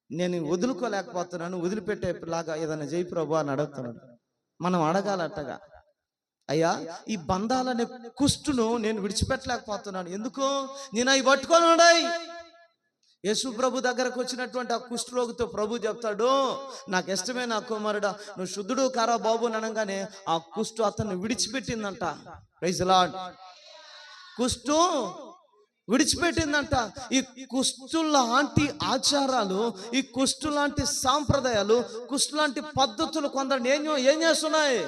నేను వదులుకోలేకపోతున్నాను, వదిలిపెట్టేలాగా ఏదైనా చేయి ప్రభు అని అడుగుతున్నాడు. మనం అడగాలట్టగా, అయ్యా ఈ బంధాలనే కుష్ఠును నేను విడిచిపెట్టలేకపోతున్నాను. ఎందుకు? నేను అవి పట్టుకొని ఉన్నాయి. యేసు ప్రభు దగ్గరకు వచ్చినటువంటి ఆ కుష్ఠరోగితో ప్రభు చెప్తాడు, నాకు ఇష్టమే నా కుమారుడా, నువ్వు శుద్ధుడు కారా బాబు అనగానే ఆ కుష్ఠు అతన్ని విడిచిపెట్టిందంట. Praise the Lord. కుష్ఠు విడిచిపెట్టిందంట. ఈ కుష్ఠు లాంటి ఆచారాలు, ఈ కుష్ఠు లాంటి సాంప్రదాయాలు, కుష్ఠు లాంటి పద్ధతులు కొందరు ఏం చేస్తున్నాయి?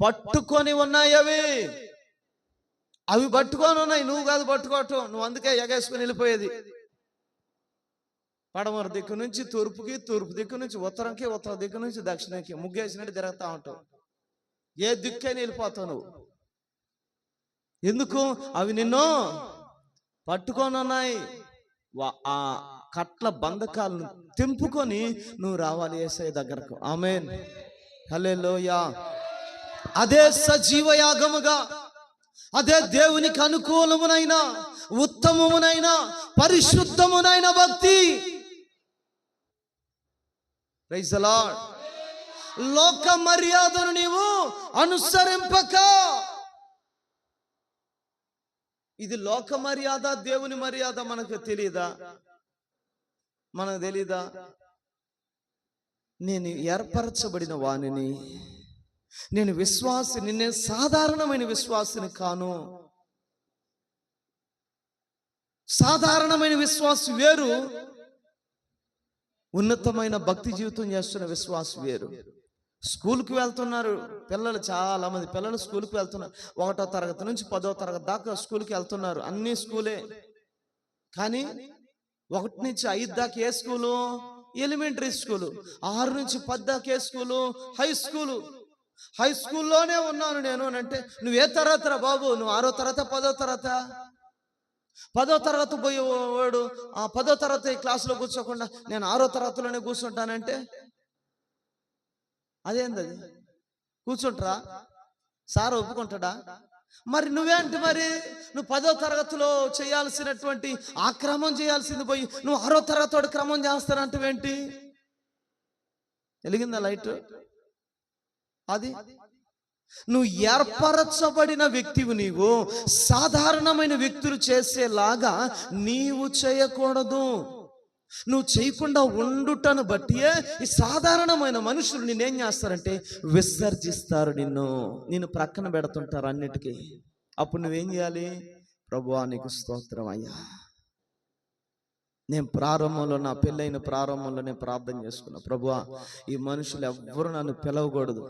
పట్టుకొని ఉన్నాయి. అవి పట్టుకొని ఉన్నాయి. నువ్వు కాదు పట్టుకోవటం. నువ్వు అందుకే ఎగేసుకొని వెళ్ళిపోయేది. పడమర దిక్కు నుంచి తూర్పుకి, తూర్పు దిక్కు నుంచి ఉత్తరంకి, ఉత్తర దిక్కు నుంచి దక్షిణకి ముగ్గేసినట్టు తిరుగుతా ఉంటావు. ఏ దిక్కైనా వెళ్ళిపోతావు నువ్వు. ఎందుకు? అవి నిన్ను పట్టుకొని ఉన్నాయి. ఆ కట్ల బంధకాలను తెంపుకొని నువ్వు రావాలి యేసయ్య దగ్గరకు. ఆమేన్. హల్లెలూయా. అదే సజీవ యాగముగా, అదే దేవునికి అనుకూలమునైన, ఉత్తమమునైన, పరిశుద్ధమునైన భక్తి. Praise the Lord. లోక మర్యాదను నీవు అనుసరింపక. ఇది లోక మర్యాద, దేవుని మర్యాద మనకు తెలీదా? నేను ఏర్పరచబడిన వానిని, నేను విశ్వాసిని, నేను సాధారణమైన విశ్వాసిని కాను. సాధారణమైన విశ్వాసం వేరు, ఉన్నతమైన భక్తి జీవితం చేస్తున్న విశ్వాసం వేరు. స్కూల్కి వెళ్తున్నారు పిల్లలు, చాలా మంది పిల్లలు స్కూల్కి వెళ్తున్నారు. 1వ తరగతి నుంచి 10వ తరగతి దాకా స్కూల్కి వెళ్తున్నారు. అన్ని స్కూలే. కానీ 1 నుంచి 5 దాకా ఏ స్కూలు? Elementary school. 6 నుంచి 10 దాకా ఏ స్కూలు? High school. హై స్కూల్లోనే ఉన్నాను నేను అంటే, నువ్వు ఏ తరగతిరా బాబు? నువ్వు 6వ తరగతి, 10వ తరగతి? 10వ తరగతి పోయేవాడు 10వ తరగతి క్లాసులో కూర్చోకుండా నేను 6వ తరగతిలోనే కూర్చుంటానంటే అదేంది? అది కూర్చుంటారా? సార్ ఒప్పుకుంటాడా? మరి నువ్వేంటి మరి? నువ్వు 10వ తరగతిలో చేయాల్సినటువంటి ఆ క్రమం చేయాల్సింది పోయి నువ్వు 6వ తరగతి క్రమం చేస్తానంటవేంటి? వెలిగిందా లైట్? అది నువ్వు ఏర్పరచబడిన వ్యక్తివి. నీవు సాధారణమైన వ్యక్తులు చేసేలాగా నీవు చేయకూడదు. నువ్వు చేయకుండా ఉండుటను బట్టియే ఈ సాధారణమైన మనుషులు నిన్నేం చేస్తారంటే విసర్జిస్తారు. నిన్ను ప్రక్కన పెడుతుంటారు అన్నిటికీ. అప్పుడు నువ్వేం చేయాలి? ప్రభువా నీకు స్తోత్రం అయ్యా. నేను ప్రారంభంలో, నా పెళ్ళైన ప్రారంభంలో నేను ప్రార్థన చేసుకున్నా, ప్రభువా ఈ మనుషులు ఎవ్వరు నన్ను పిలవకూడదు,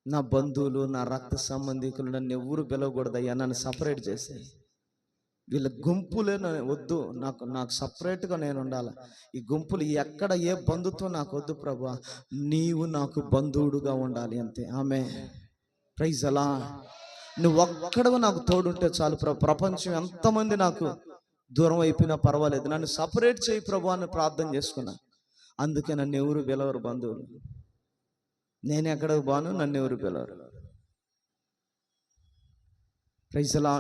నా బంధువులు, నా రక్త సంబంధికులు నన్ను ఎవరు పిలవకూడదు అయ్యా, నన్ను సపరేట్ చేసేయి. వీళ్ళ గుంపులే వద్దు, నాకు సపరేట్గా నేను ఉండాలి. ఈ గుంపులు ఎక్కడ ఏ బంధుత్వం నాకు వద్దు ప్రభువా, నీవు నాకు బంధువుడుగా ఉండాలి అంతే. ఆమె ప్రైజ్ అలా. నువ్వు ఒక్కడవు నాకు తోడుంటే చాలు ప్రభు. ప్రపంచం ఎంతమంది నాకు దూరం అయిపోయినా పర్వాలేదు, నన్ను సపరేట్ చేయి ప్రభు అని ప్రార్థన చేసుకున్నా. అందుకే నన్ను ఎవరు పిలవరు బంధువులు. నేను ఎక్కడికి బాను, నన్ను ఎవరు పిలవరు. ప్రైజ్ అలా.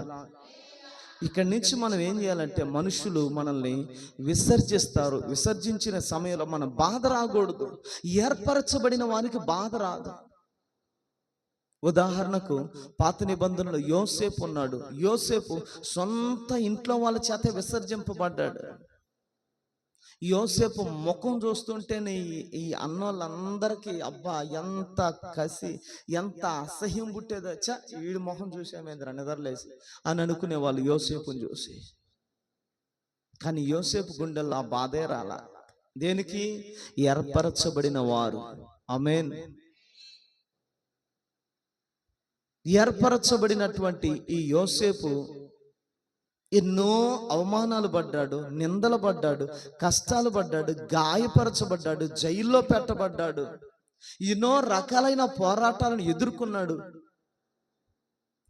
ఇక్కడి నుంచి మనం ఏం చేయాలంటే, మనుషులు మనల్ని విసర్జిస్తారు. విసర్జించిన సమయంలో మన బాధ రాకూడదు. ఏర్పరచబడిన వారికి బాధ రాదు. ఉదాహరణకు పాత నిబంధనలో యోసేపు ఉన్నాడు. యోసేపు సొంత ఇంట్లో వాళ్ళ చేత విసర్జింపబడ్డాడు. యోసేపు ముఖం చూస్తుంటేనే ఈ అన్నోళ్ళందరికీ అబ్బా ఎంత కసి, ఎంత అసహ్యం పుట్టేదో. వీడి ముఖం చూసామేంద్ర నిద్రలేసి అని అనుకునే వాళ్ళు యోసేపుని చూసి. కానీ యోసేపు గుండెల్లో ఆ బాధే రాలా. దేనికి? ఏర్పరచబడిన వారు. ఆమేన్. ఏర్పరచబడినటువంటి ఈ యోసేపు ఎన్నో అవమానాలు పడ్డాడు, నిందలు పడ్డాడు, కష్టాలు పడ్డాడు, గాయపరచబడ్డాడు, జైల్లో పెట్టబడ్డాడు, ఎన్నో రకాలైన పోరాటాలను ఎదుర్కొన్నాడు.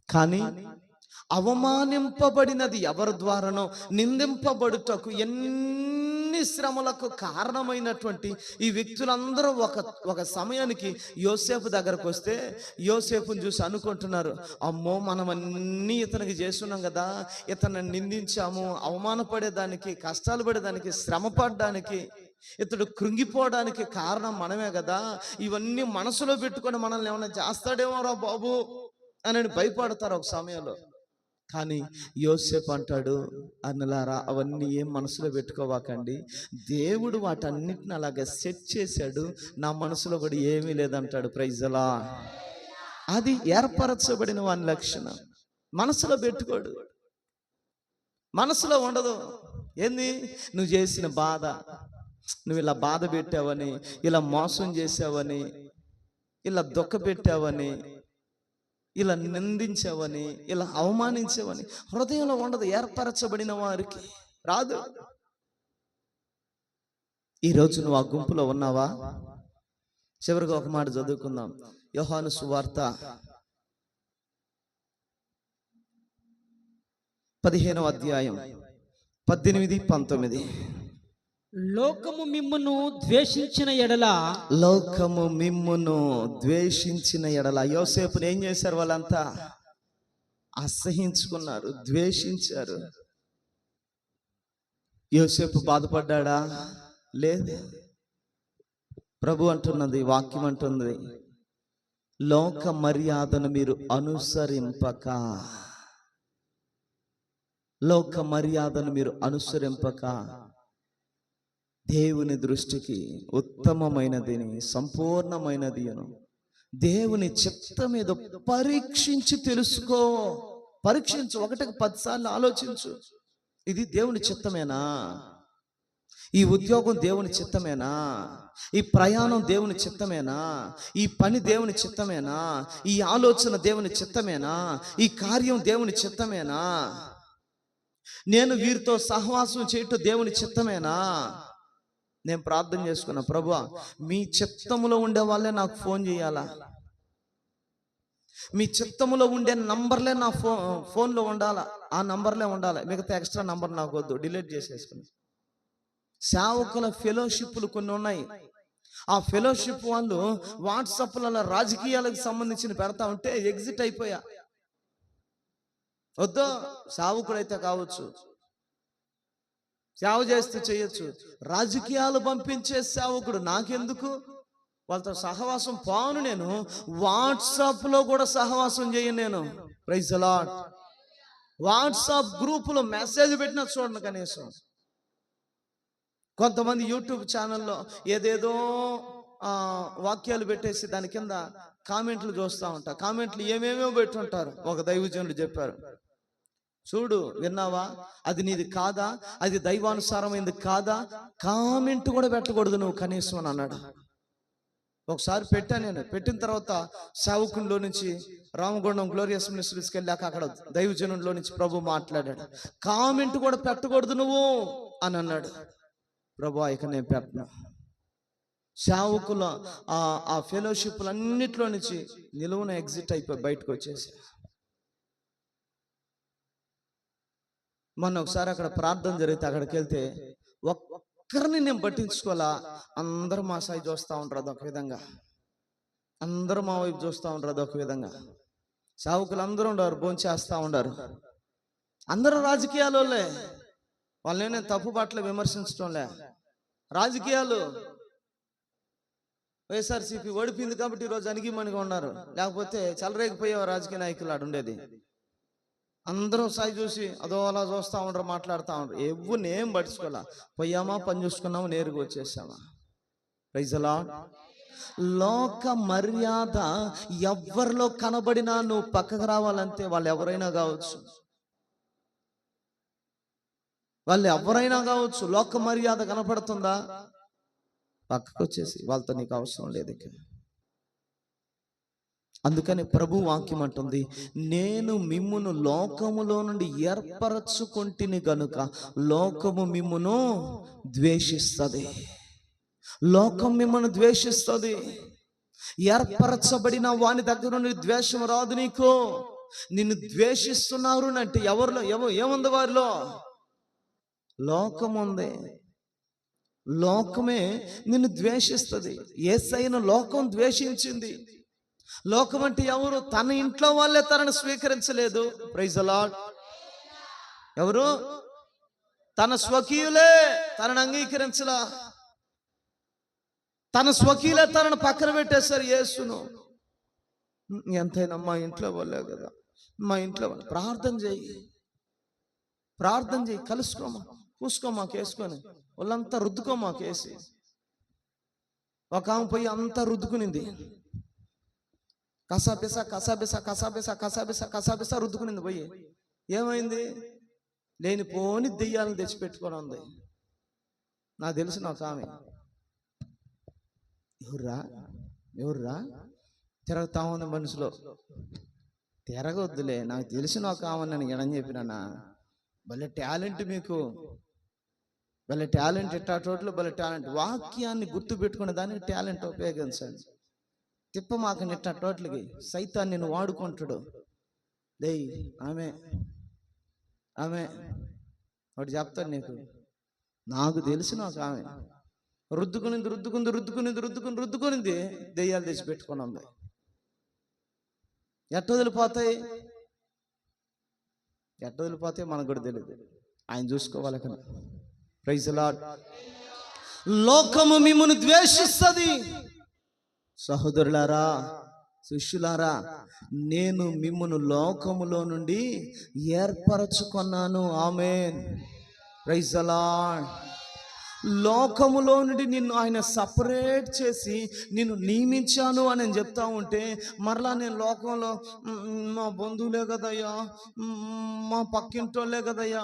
కానీ అవమానింపబడినది ఎవరి ద్వారానో, నిందింపబడుటకు ఎన్ని శ్రమలకు కారణమైనటువంటి ఈ వ్యక్తులందరూ ఒక సమయానికి యోసేపు దగ్గరకు వస్తే యోసేపుని చూసి అనుకుంటున్నారు, అమ్మో మనం అన్నీ ఇతనికి చేస్తున్నాం కదా, ఇతను నిందించాము, అవమానపడేదానికి, కష్టాలు పడేదానికి, శ్రమ పడడానికి, ఇతడు కృంగిపోవడానికి కారణం మనమే కదా. ఇవన్నీ మనసులో పెట్టుకొని మనల్ని ఏమైనా చేస్తాడేమో రా బాబు అని భయపడతారు ఒక సమయంలో. కానీ యోసేపు అంటాడు, అన్నలారా అవన్నీ ఏం మనసులో పెట్టుకోవాకండి, దేవుడు వాటన్నిటిని అలాగే సెట్ చేశాడు, నా మనసులో కూడా ఏమీ లేదంటాడు. ప్రైజ్ అలా. అది ఏర్పరచబడిన వాని లక్షణం. మనసులో పెట్టుకోడు, మనసులో ఉండదు. ఏంది? నువ్వు చేసిన బాధ, నువ్వు ఇలా బాధ పెట్టావని, ఇలా మోసం చేసావని, ఇలా దుఃఖ పెట్టావని, ఇలా నిందించావని, ఇలా అవమానించావని హృదయంలో ఉండదు. ఏర్పరచబడిన వారికి రాదు. ఈరోజు నువ్వు ఆ గుంపులో ఉన్నావా? చివరిగా ఒక మాట చదువుకుందాం. యోహాను సువార్త 15వ అధ్యాయం 18, 19. లోకము మిమ్మును ద్వేషించిన ఎడల, లోకము మిమ్మును ద్వేషించిన ఎడల. యోసేపుని ఏం చేశారు? వాళ్ళంతా అసహించుకున్నారు, ద్వేషించారు. యోసేపు బాధపడ్డా? లేదు. ప్రభు అంటున్నది, వాక్యం అంటున్నది, లోక మర్యాదను మీరు అనుసరింపక, లోక మర్యాదను మీరు అనుసరింపక దేవుని దృష్టికి ఉత్తమమైనదిని, సంపూర్ణమైనది అను దేవుని చిత్తం మీద పరీక్షించి తెలుసుకో. పరీక్షించు, 1కి 10 సార్లు ఆలోచించు. ఇది దేవుని చిత్తమేనా? ఈ ఉద్యోగం దేవుని చిత్తమేనా? ఈ ప్రయాణం దేవుని చిత్తమేనా? ఈ పని దేవుని చిత్తమేనా? ఈ ఆలోచన దేవుని చిత్తమేనా? ఈ కార్యం దేవుని చిత్తమేనా? నేను వీరితో సహవాసం చేయటం దేవుని చిత్తమేనా? నేను ప్రార్థన చేసుకున్నా, ప్రభువా మీ చిత్తములో ఉండే వాళ్ళే నాకు ఫోన్ చేయాలా, మీ చిత్తములో ఉండే నంబర్లే నా ఫోన్లో ఉండాలా, ఆ నంబర్లే ఉండాలి, మిగతా ఎక్స్ట్రా నంబర్ నాకు వద్దు, డిలీట్ చేసేసుకుని. సేవకుల ఫెలోషిప్లు కొన్ని ఉన్నాయి. ఆ ఫెలోషిప్ వాళ్ళు వాట్సాప్లలో రాజకీయాలకు సంబంధించిన పెడతా ఉంటే ఎగ్జిట్ అయిపోయా. వద్దు, సావుకుడైతే కావచ్చు, సేవ చేస్తే చేయొచ్చు, రాజకీయాలు పంపించే సేవకుడు నాకెందుకు, వాళ్ళతో సహవాసం పోను. నేను వాట్సాప్ లో కూడా సహవాసం చేయను నేను. Praise the Lord. వాట్సాప్ గ్రూపులో మెసేజ్ పెట్టినా చూడండి కనీసం. కొంతమంది యూట్యూబ్ ఛానల్లో ఏదేదో వాక్యాలు పెట్టేసి దాని కింద కామెంట్లు చూస్తూ ఉంటారు. కామెంట్లు ఏమేమో పెట్టుంటారు. ఒక దైవజనుడు చెప్పారు, చూడు విన్నావా, అది నీది కాదా, అది దైవానుసారమైంది కాదా, కామెంట్ కూడా పెట్టకూడదు నువ్వు కనీసం అని అన్నాడు. ఒకసారి పెట్టాను నేను. పెట్టిన తర్వాత సేవకుల్లో నుంచి రామగుండం గ్లోరియస్ మినిస్ట్రీస్కి వెళ్ళాక అక్కడ దైవజనుల్లో నుంచి ప్రభు మాట్లాడాడు, కామెంట్ కూడా పెట్టకూడదు నువ్వు అని అన్నాడు. ప్రభు ఇక నేను పెట్టను. సేవకుల ఆ ఫెలోషిప్లు అన్నిట్లో నుంచి నిలువున ఎగ్జిట్ అయిపోయి బయటకు వచ్చేసి. మొన్న ఒకసారి అక్కడ ప్రార్థన జరిగితే అక్కడికి వెళ్తే ఒక్కరిని నేను పట్టించుకోవాలా, అందరూ మా సైడ్ చూస్తూ ఉంటారు అదొక విధంగా, అందరూ మా వైపు చూస్తూ ఉంటారు అదొక విధంగా. సేవకులు అందరూ ఉండరు, భోంచేస్తూ ఉండరు, అందరూ రాజకీయాలే. వాళ్ళని నేను తప్పు పట్ల విమర్శించడంలే. రాజకీయాలు వైఎస్ఆర్సీపీ ఓడిపోయింది కాబట్టి ఈరోజు అణిగిమణిగా ఉన్నారు, లేకపోతే చెలరేగిపోయే రాజకీయ నాయకులు ఆడు ఉండేది. అందరూ సాయి చూసి అదో అలా చూస్తూ ఉండరు, మాట్లాడుతూ ఉండరు. ఎవరినేం పట్టించుకోవాలా, పోయామా పని చూసుకున్నామా నేరుగా వచ్చేసామా. Praise the Lord. లోక మర్యాద ఎవరిలో కనబడినా నువ్వు పక్కకు రావాలంటే వాళ్ళు ఎవరైనా కావచ్చు, వాళ్ళు ఎవరైనా కావచ్చు. లోక మర్యాద కనపడుతుందా, పక్కకు వచ్చేసి వాళ్ళతో నీకు అవసరం లేదు. అందుకని ప్రభు వాక్యం అంటుంది, నేను మిమ్మును లోకములో నుండి ఏర్పరచుకొంటిని గనుక లోకము మిమ్మును ద్వేషిస్తుంది. లోకం మిమ్మల్ని ద్వేషిస్తుంది. ఏర్పరచబడిన వాని దగ్గర నుండి ద్వేషం రాదు నీకు. నిన్ను ద్వేషిస్తున్నారు అంటే ఎవరిలో ఏముంది, వారిలో లోకం ఉంది. లోకమే నిన్ను ద్వేషిస్తుంది. యేసయ్యను లోకం ద్వేషించింది. లోకం అంటే ఎవరు? తన ఇంట్లో వాళ్ళే తనను స్వీకరించలేదు. Praise the lord. ఎవరు? తన స్వకీయులే తనను అంగీకరించలా. తన స్వకీయులే తనను పక్కన పెట్టేశారు యేసును. ఎంతైనా మా ఇంట్లో వాళ్ళే కదా, మా ఇంట్లో వాళ్ళు. ప్రార్థన చేయి, కలుసుకోమా, పూసుకోమా, కేసుకొని వాళ్ళంతా రుద్దుకోమా కేసి. ఒక ఆమె పోయి అంతా రుద్దుకునింది, కసాబిసా రుద్దుకునింది పోయి. ఏమైంది? లేనిపోని దెయ్యాలను తెచ్చిపెట్టుకొని ఉంది. నాకు తెలిసిన ఒక ఆమె, ఎవర్రా తిరగతా ఉంది మనసులో. తిరగొద్దులే, నాకు తెలిసిన ఒక ఆమె నేను ఎడని చెప్పినా, భలే టాలెంట్ మీకు, భలే టాలెంట్, ఇట్టా టోటల్ భలే టాలెంట్. వాక్యాన్ని గుర్తు పెట్టుకునే దానికి టాలెంట్ ఉపయోగించండి. తిప్ప మాకు నిట్ట టోటల్కి సైతాన్ని నేను వాడుకుంటాడు. ఆమె ఒకటి చెప్తాను నీకు, నాకు తెలిసిన ఒక ఆమె రుద్దుకునింది దెయ్యాలు తెచ్చి పెట్టుకుని. ఎట్ట వదిలిపోతాయి మనకు కూడా తెలియదు. ఆయన చూసుకోవాలి కదా. Praise the Lord. లోకము మిమ్మును ద్వేషిస్తుంది. సహోదరులారా, శిష్యులారా, నేను మిమ్మును లోకములో నుండి ఏర్పరచుకున్నాను. ఆమేన్. Praise the Lord. లోకములో నుండి నిన్ను ఆయన సపరేట్ చేసి నిన్ను నియమించాను అని నేను చెప్తా ఉంటే, మరలా నేను లోకంలో మా బంధువులే కదయ్యా, మా పక్కింటోళ్ళే కదయ్యా,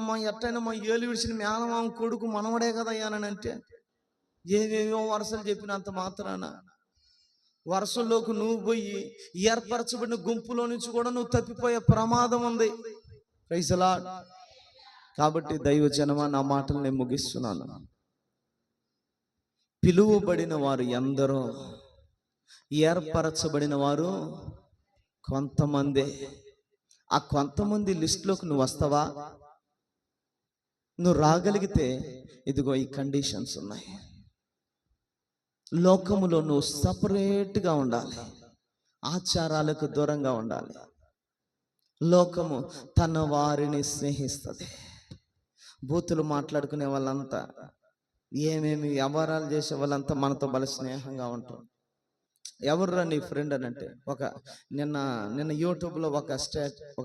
మా ఎట్టైనా మా ఏలు విడిచిన మేనమామ కొడుకు మనవడే కదయ్యా అని అంటే, ఏవేవో వరుసలు చెప్పినంత మాత్రాన వరుసల్లోకి నువ్వు పోయి ఏర్పరచబడిన గుంపులో నుంచి కూడా నువ్వు తప్పిపోయే ప్రమాదం ఉంది. Praise the Lord. కాబట్టి దైవజనమా, నా మాటలు నేను ముగిస్తున్నాను. పిలువబడిన వారు ఎందరో, ఏర్పరచబడిన వారు కొంతమందే. ఆ కొంతమంది లిస్టులోకి నువ్వు వస్తావా? నువ్వు రాగలిగితే ఇదిగో ఈ కండిషన్స్ ఉన్నాయి. లోకములో నువ్వు సపరేట్గా ఉండాలి, ఆచారాలకు దూరంగా ఉండాలి. లోకము తన వారిని స్నేహిస్తుంది. బూతులు మాట్లాడుకునే వాళ్ళంతా, ఏమేమి వ్యవహారాలు చేసే వాళ్ళంతా మనతో బల స్నేహంగా ఉంటారు. ఎవర్రా నీ ఫ్రెండ్ అని అంటే, నిన్న యూట్యూబ్లో ఒక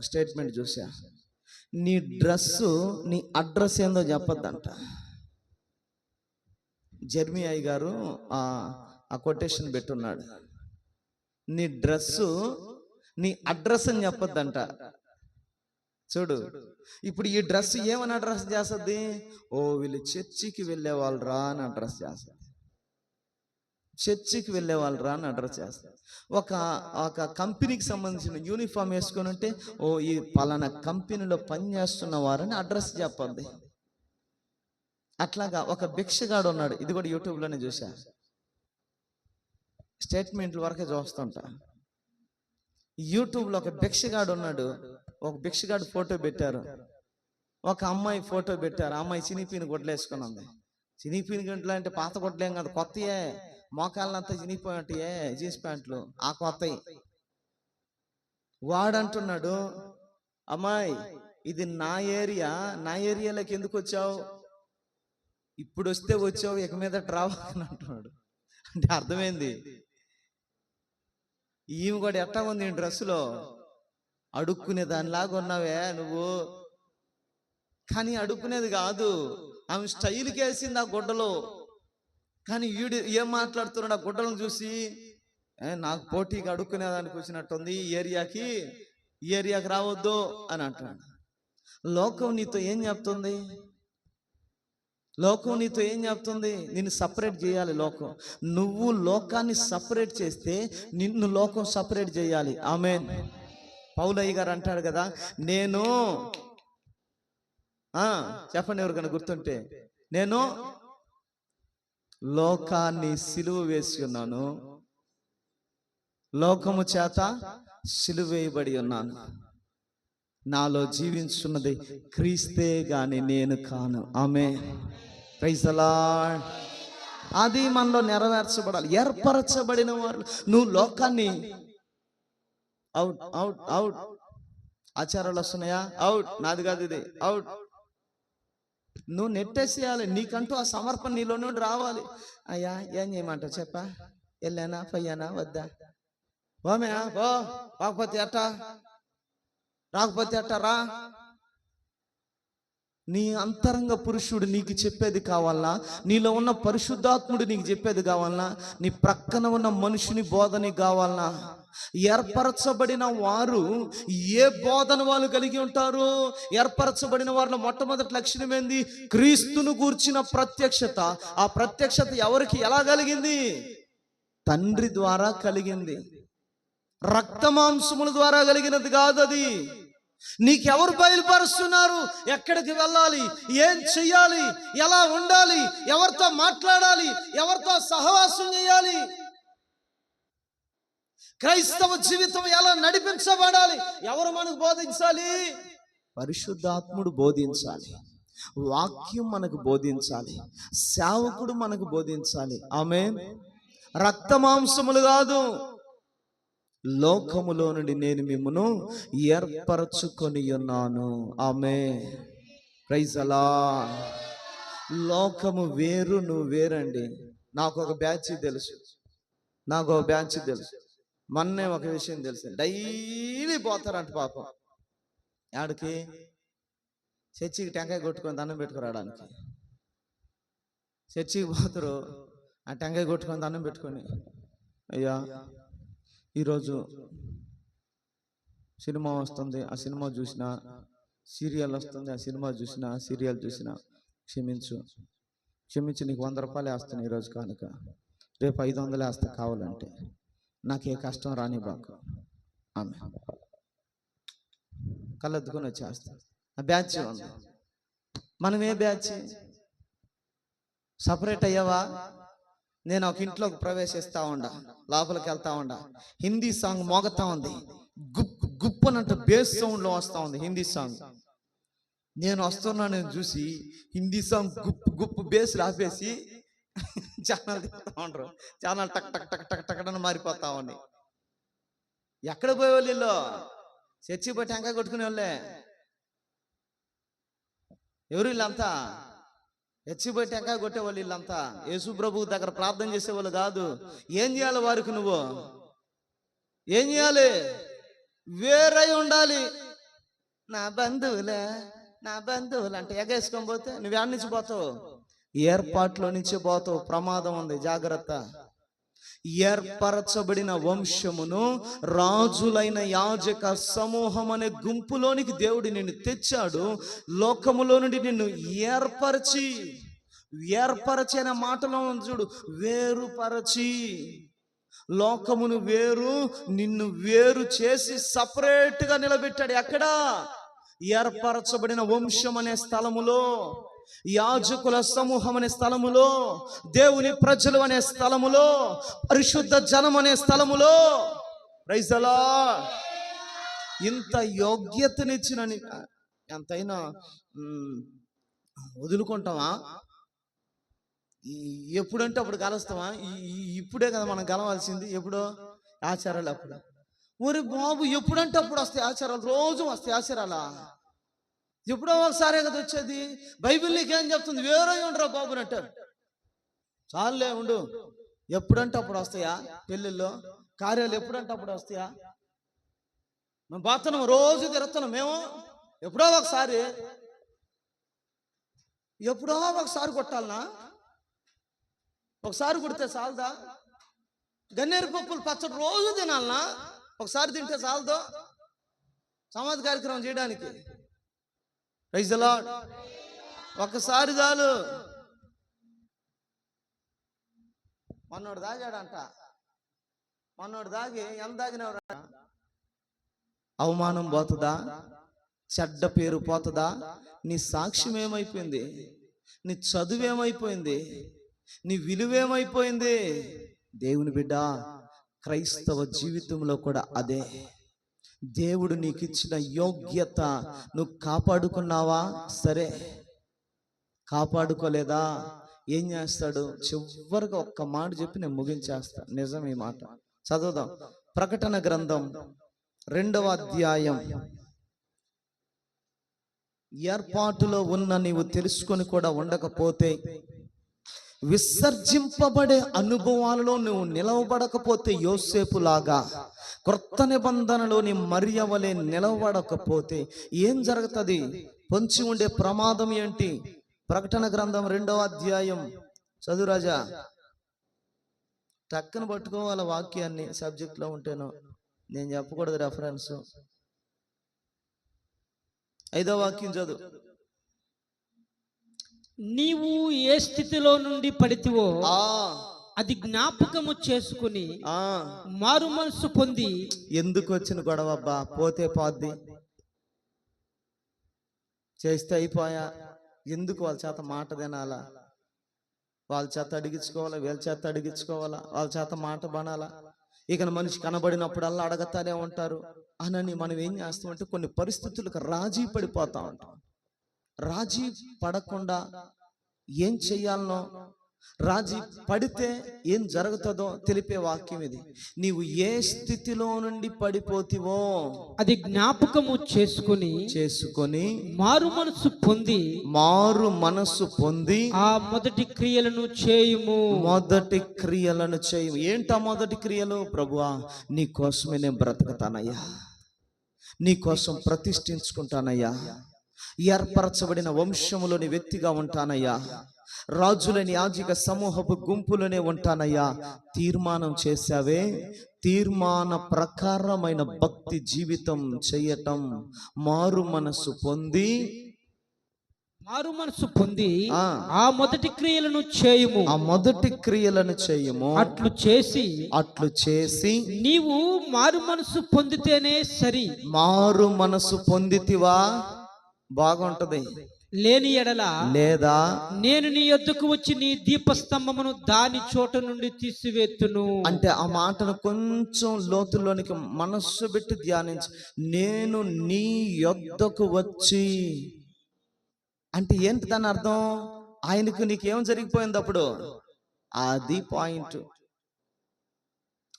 స్టేట్మెంట్ చూసా. నీ డ్రెస్సు నీ అడ్రస్ ఏందో చెప్పొద్దంట. జర్మియా గారు ఆ కొటేషన్ పెట్టున్నాడు. నీ డ్రెస్సు నీ అడ్రస్ అని చెప్పొద్దంట. చూడు, ఇప్పుడు ఈ డ్రెస్ ఏమని అడ్రస్ చేస్తుంది? ఓ వీళ్ళు చర్చికి వెళ్ళే వాళ్ళు రా అని అడ్రస్ చేస్తుంది. చర్చికి వెళ్ళే వాళ్ళు రా అని అడ్రస్ చేస్తారు. ఒక కంపెనీకి సంబంధించిన యూనిఫామ్ వేసుకొని ఉంటే, ఓ ఈ పలానా కంపెనీలో పనిచేస్తున్న వారని అడ్రస్ చెప్పద్ది. అట్లాగా ఒక భిక్షగాడు ఉన్నాడు, ఇది కూడా యూట్యూబ్లోనే చూసా. స్టేట్మెంట్ల వరకే చూస్తుంటా. యూట్యూబ్లో ఒక భిక్షగాడు ఉన్నాడు. ఒక భిక్షగాడు ఫోటో పెట్టారు, ఒక అమ్మాయి ఫోటో పెట్టారు. ఆ అమ్మాయి చినిపిని గుడ్లు వేసుకుని ఉంది. చినిపిని గుడ్లు అంటే పాత గుడ్లేం కాదు, కొత్తయే. మోకాళ్ళంతా చినిగిపోయినట్టుయే జీన్స్ ప్యాంట్లు, ఆ కొత్తయి. వాడంటున్నాడు, అమ్మాయి ఇది నా ఏరియాలోకి ఎందుకు వచ్చావు? ఇప్పుడు వస్తే వచ్చావు, ఇక మీద రావాలని అంటున్నాడు. అంటే అర్థమైంది, ఈమె కూడా ఎట్టా ఉంది డ్రెస్సులో, అడుక్కునే దానిలాగా ఉన్నావే నువ్వు. కానీ అడుక్కునేది కాదు, ఆమె స్టైల్కి వేసింది ఆ గుడ్డలో. కానీ వీడు ఏం మాట్లాడుతున్నాడు? ఆ గుడ్డలను చూసి, నాకు పోటీకి అడుక్కునేదానికి వచ్చినట్టుంది, ఈ ఏరియాకి రావద్దు అని అంటున్నాడు. లోకం నీతో ఏం చెప్తుంది? నిన్ను సపరేట్ చేయాలి లోకం. నువ్వు లోకాన్ని సపరేట్ చేస్తే నిన్ను లోకం సపరేట్ చేయాలి. ఆమేన్. పౌలయ్య గారు అంటాడు కదా, నేను చెప్పండి ఎవరికైనా గుర్తుంటే, నేను లోకాన్ని సిలువ వేసి ఉన్నాను, లోకము చేత సిలువ వేయబడి ఉన్నాను, నాలో జీవించున్నది క్రీస్తే గాని నేను కాను. ఆమేన్. Praise the Lord. అది మనలో నెరవేర్చబడాలి. ఏర్పరచబడిన వారు. నువ్వు లోకాన్ని అవుట్ అవుట్ అవుట్. ఆచారాలు వస్తున్నాయా? అవుట్. నాది కాదు ఇది, అవుట్. నువ్వు నెట్టేసేయాలి. నీకంటూ ఆ సమర్పణ నీలో నుండి రావాలి. అయ్యా ఏం చేయమంటావు చెప్పా? వెళ్ళానా పోయానా వద్దా? ఓమయా ఓ, రాకపోతే అట్టా రా. నీ అంతరంగ పురుషుడు నీకు చెప్పేది కావాలనా? నీలో ఉన్న పరిశుద్ధాత్ముడు నీకు చెప్పేది కావాలనా? నీ ప్రక్కన ఉన్న మనుషుని బోధని కావాలనా? ఏర్పరచబడిన వారు ఏ బోధన వాళ్ళు కలిగి ఉంటారు? ఏర్పరచబడిన వారిలో మొట్టమొదటి లక్షణం ఏంది? క్రీస్తును గూర్చిన ప్రత్యక్షత. ఆ ప్రత్యక్షత ఎవరికి ఎలా కలిగింది? తండ్రి ద్వారా కలిగింది, రక్తమాంసముల ద్వారా కలిగినది కాదు. అది నీకెవరు బయలుపరుస్తున్నారు? ఎక్కడికి వెళ్ళాలి, ఏం చెయ్యాలి, ఎలా ఉండాలి, ఎవరితో మాట్లాడాలి, ఎవరితో సహవాసం చేయాలి, క్రైస్తవ జీవితం ఎలా నడిపించబడాలి, ఎవరు మనకు బోధించాలి? పరిశుద్ధాత్ముడు బోధించాలి, వాక్యం మనకు బోధించాలి, సేవకుడు మనకు బోధించాలి. ఆమేన్. రక్తమాంసములు కాదు, లోకములో నుండి నేను మిమ్మును ఏర్పరచుకొని ఉన్నాను. ఆమేన్. Praise the Lord. లోకము వేరు, నువ్వు వేరండి. నాకు ఒక బ్యాచ్ తెలుసు. మొన్నే ఒక విషయం తెలుసు. డైలీ పోతారంట పాపం. ఆడికి చర్చికి టెంకాయ కొట్టుకొని దండం పెట్టుకురావడానికి. చర్చికి పోతారు, ఆ టెంకాయ కొట్టుకొని దండం పెట్టుకొని, అయ్యా ఈరోజు సినిమా వస్తుంది, ఆ సినిమా చూసినా, సీరియల్ వస్తుంది, ఆ సినిమా చూసినా, సీరియల్ చూసినా, క్షమించి నీకు 100 రూపాయలు వేస్తాను ఈరోజు కానుక, రేపు 500 వేస్తా కావాలంటే, నాకు ఏ కష్టం రాని బాకు. ఆమె కళ్ళెత్తుకొని వచ్చేస్తా. ఆ బ్యాచ్ ఉంది. మనం ఏ బ్యాచ్? సపరేట్ అయ్యావా? నేను ఒక ఇంట్లోకి ప్రవేశిస్తా ఉండా, లోపలికి వెళ్తా ఉండా, హిందీ సాంగ్ మోగుతా ఉంది, గుప్పు గుప్పనంటే బేస్ సౌండ్లో వస్తా ఉంది హిందీ సాంగ్. నేను వస్తున్నా, నేను చూసి హిందీ సాంగ్ గుప్పు గుప్పు బేస్ ఆపేసి ఛానల్ తిప్పుతా ఉంటారు. ఛానల్ టక్ టక్ టక్ టక్ టక్ అని మారిపోతా ఉన్నాయి. ఎక్కడ పోయేవాళ్ళు వీళ్ళు? చర్చి పోయి టెంకాయ కొట్టుకునే వాళ్ళే. ఎవరు వీళ్ళంతా? చర్చి పోయి టెంకాయ కొట్టేవాళ్ళు వీళ్ళంతా. యేసు ప్రభువు దగ్గర ప్రార్థన చేసేవాళ్ళు కాదు. ఏం చేయాలి వారికి? నువ్వు ఏం చేయాలి? వేరై ఉండాలి. నా బంధువులే అంటే ఎగేసుకొని పోతే నువ్వు ఎక్కడి నుంచి పోతావు? ఏర్పాట్లో నుంచి పోతావు. ప్రమాదం ఉంది, జాగ్రత్త. ఏర్పరచబడిన వంశమును, రాజులైన యాజక సమూహం అనే గుంపులోనికి దేవుడు నిన్ను తెచ్చాడు. లోకములో నుండి నిన్ను ఏర్పరచి అనే మాటలో ఉంది చూడు, వేరుపరచి. లోకమును వేరు, నిన్ను వేరు చేసి సపరేట్ గా నిలబెట్టాడు. ఎక్కడ? ఏర్పరచబడిన వంశం అనే స్థలములో, యాజకుల సమూహం అనే స్థలములో, దేవుని ప్రజలు అనే స్థలములో, పరిశుద్ధ జనం అనే స్థలములో. Praise the Lord. ఇంత యోగ్యతనిచ్చిన ఎంతైనా వదులుకుంటావా? ఎప్పుడంటే అప్పుడు కలుస్తావా? ఇప్పుడే కదా మనం కలవాల్సింది. ఎప్పుడో ఆచారాలు అప్పుడు. ఊరి బాబు, ఎప్పుడంటే అప్పుడు వస్తాయి ఆచారాలు, రోజు వస్తాయి ఆచారాలా? ఎప్పుడో ఒకసారే కదా వచ్చేది. బైబిల్ నీకేం చెప్తుంది? వేరే ఉండరా బాబు అంటారు. చాలులే ఉండు. ఎప్పుడంటే అప్పుడు వస్తాయా పెళ్ళిళ్ళు, కార్యాలు? ఎప్పుడంటే అప్పుడు వస్తాయా? మేము పోతున్నాం, రోజు తిరుగుతున్నాం మేము. ఎప్పుడో ఒకసారి కొట్టాలనా? ఒకసారి కొడితే చాలదా? గన్నేరు పప్పులు పచ్చడి రోజు తినాలనా? ఒకసారి తింటే చాలదో సమాధి కార్యక్రమం చేయడానికి? Praise the Lord. ఒక్కసారి చాలు. మొన్నోడు తాగాడంట. మొన్నోడు తాగి ఎంత తాగినవరా? అవమానం పోతుందా? చెడ్డ పేరు పోతుందా? నీ సాక్ష్యం ఏమైపోయింది? నీ చదువు ఏమైపోయింది? నీ విలువేమైపోయింది? దేవుని బిడ్డ, క్రైస్తవ జీవితంలో కూడా అదే. దేవుడు నీకు ఇచ్చిన యోగ్యత నువ్వు కాపాడుకున్నావా? సరే. కాపాడుకోలేదా? ఏం చేస్తాడు? చివరిగా ఒక్క మాట చెప్పి నేను ముగించేస్తా. నిజం ఈ మాట. చదువుదాం. ప్రకటన గ్రంథం 2వ అధ్యాయం. ఏర్పాటులో ఉన్న నీవు తెలుసుకొని కూడా ఉండకపోతే, విసర్జింపబడే అనుభవాలలో నువ్వు నిలవబడకపోతే, యోసేపులాగా క్రొత్త నిబంధనలోని మరియ వలె నిలవబడకపోతే ఏం జరుగుతుంది? పొంచి ఉండే ప్రమాదం ఏంటి? ప్రకటన గ్రంథం 2వ అధ్యాయం చదువు రాజా. టక్కన పట్టుకోవాలి వాక్యాన్ని. సబ్జెక్ట్లో ఉంటేనో నేను చెప్పకూడదు రెఫరెన్స్. 5వ వాక్యం చదువు. నీవు ఏ స్థితిలో నుండి పడితివో అది జ్ఞాపకము చేసుకుని మారు మనసు పొంది. ఎందుకు వచ్చిన గొడవ అబ్బా? పోతే పోద్ది, చేస్తే అయిపోయా. ఎందుకు వాళ్ళ చేత మాట తినాలా? వాళ్ళ చేత అడిగించుకోవాలా, వీళ్ళ చేత అడిగించుకోవాలా, వాళ్ళ చేత మాట బనాలా? ఇక మనిషి కనబడినప్పుడల్లా అడగతానే ఉంటారు అనని మనం ఏం చేస్తామంటే కొన్ని పరిస్థితులకు రాజీ పడిపోతా ఉంటాం. రాజీ పడకుండా ఏం చెయ్యాలనో, రాజీ పడితే ఏం జరుగుతుందో తెలిపే వాక్యం ఇది. నీవు ఏ స్థితిలో నుండి పడిపోతివో అది జ్ఞాపకము చేసుకొని మారు మనసు పొంది ఆ మొదటి క్రియలను చేయుము. ఏంటా మొదటి క్రియలు? ప్రభువా, నీ కోసమే నేను బ్రతకతానయ్యా, నీ కోసం ప్రతిష్ఠించుకుంటానయ్యా, ఏర్పరచబడిన వంశములోని వ్యక్తిగా ఉంటానయ్యా, రాజులని యాజక సమూహపు గుంపులోనే ఉంటానయ్యా. తీర్మానం చేశావే, తీర్మాన ప్రకారమైన భక్తి జీవితం చేయటం, మారు మనసు పొంది ఆ మొదటి క్రియలను చేయుము. అట్లు చేసి నీవు మారు మనసు పొందితేనే సరి. మారు మనసు పొందితివా? బాగుంటది. లేని ఎడల లేదా నేను నీ యొద్దకు వచ్చి నీ దీపస్తంభమును దాని చోట నుండి తీసివేత్తును. అంటే ఆ మాటను కొంచెం లోతుల్లోనికి మనస్సు పెట్టి ధ్యానించి, నేను నీ యొద్దకు వచ్చి అంటే ఏంటి దాని అర్థం? ఆయనకు నీకేం జరిగిపోయింది? అప్పుడు అది పాయింట్.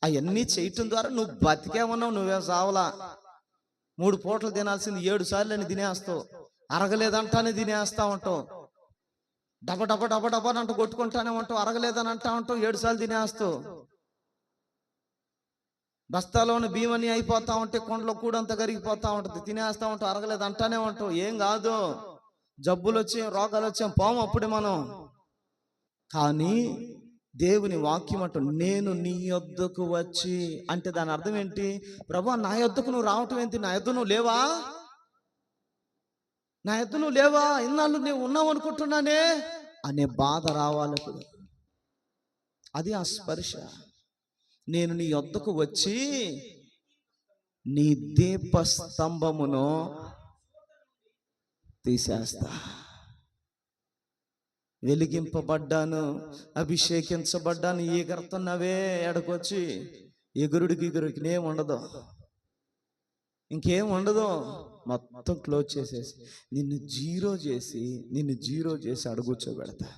అవన్నీ చేయటం ద్వారా నువ్వు బతికే ఉన్నావు, నువ్వే సావలా. 3 పూటలు తినాల్సింది 7 సార్లు అని తినేస్తావు, అరగలేదంటానే తినేస్తా ఉంటావు, డబ డబ డబ డబ అంటూ కొట్టుకుంటానే ఉంటావు, అరగలేదని అంటా ఉంటావు, 7 సార్లు తినేస్తావు. బస్తాలోని బియ్యమని అయిపోతా ఉంటే కొండలో కూడంతా కరిగిపోతా ఉంటుంది, తినేస్తా ఉంటావు, అరగలేదు అంటానే ఉంటావు. ఏం కాదు, జబ్బులు వచ్చాం, రోగాలు వచ్చాం, పోము అప్పుడే మనం. కానీ దేవుని వాక్యం అంటూ నేను నీ యొద్దకు వచ్చి అంటే దాని అర్థం ఏంటి? ప్రభు నా యొద్దకు నువ్వు రావటం ఏంటి? నా యొద్ద నువ్వు లేవా? నా యొద్ద నువ్వు లేవా? ఇన్నాళ్ళు నేను ఉన్నావు అనుకుంటున్నానే అనే బాధ రావాలి. అది ఆ స్పర్శ. నేను నీ యొద్దకు వచ్చి నీ దీపస్తంభమును తీసేస్తా. వెలిగింపబడ్డాను, అభిషేకించబడ్డాను, ఎగురుతున్నవే ఎడకొచ్చి ఎగురుడికి ఏం ఉండదు, ఇంకేం ఉండదు. మొత్తం క్లోజ్ చేసేసి నిన్ను జీరో చేసి అడుగుచోబెడతా.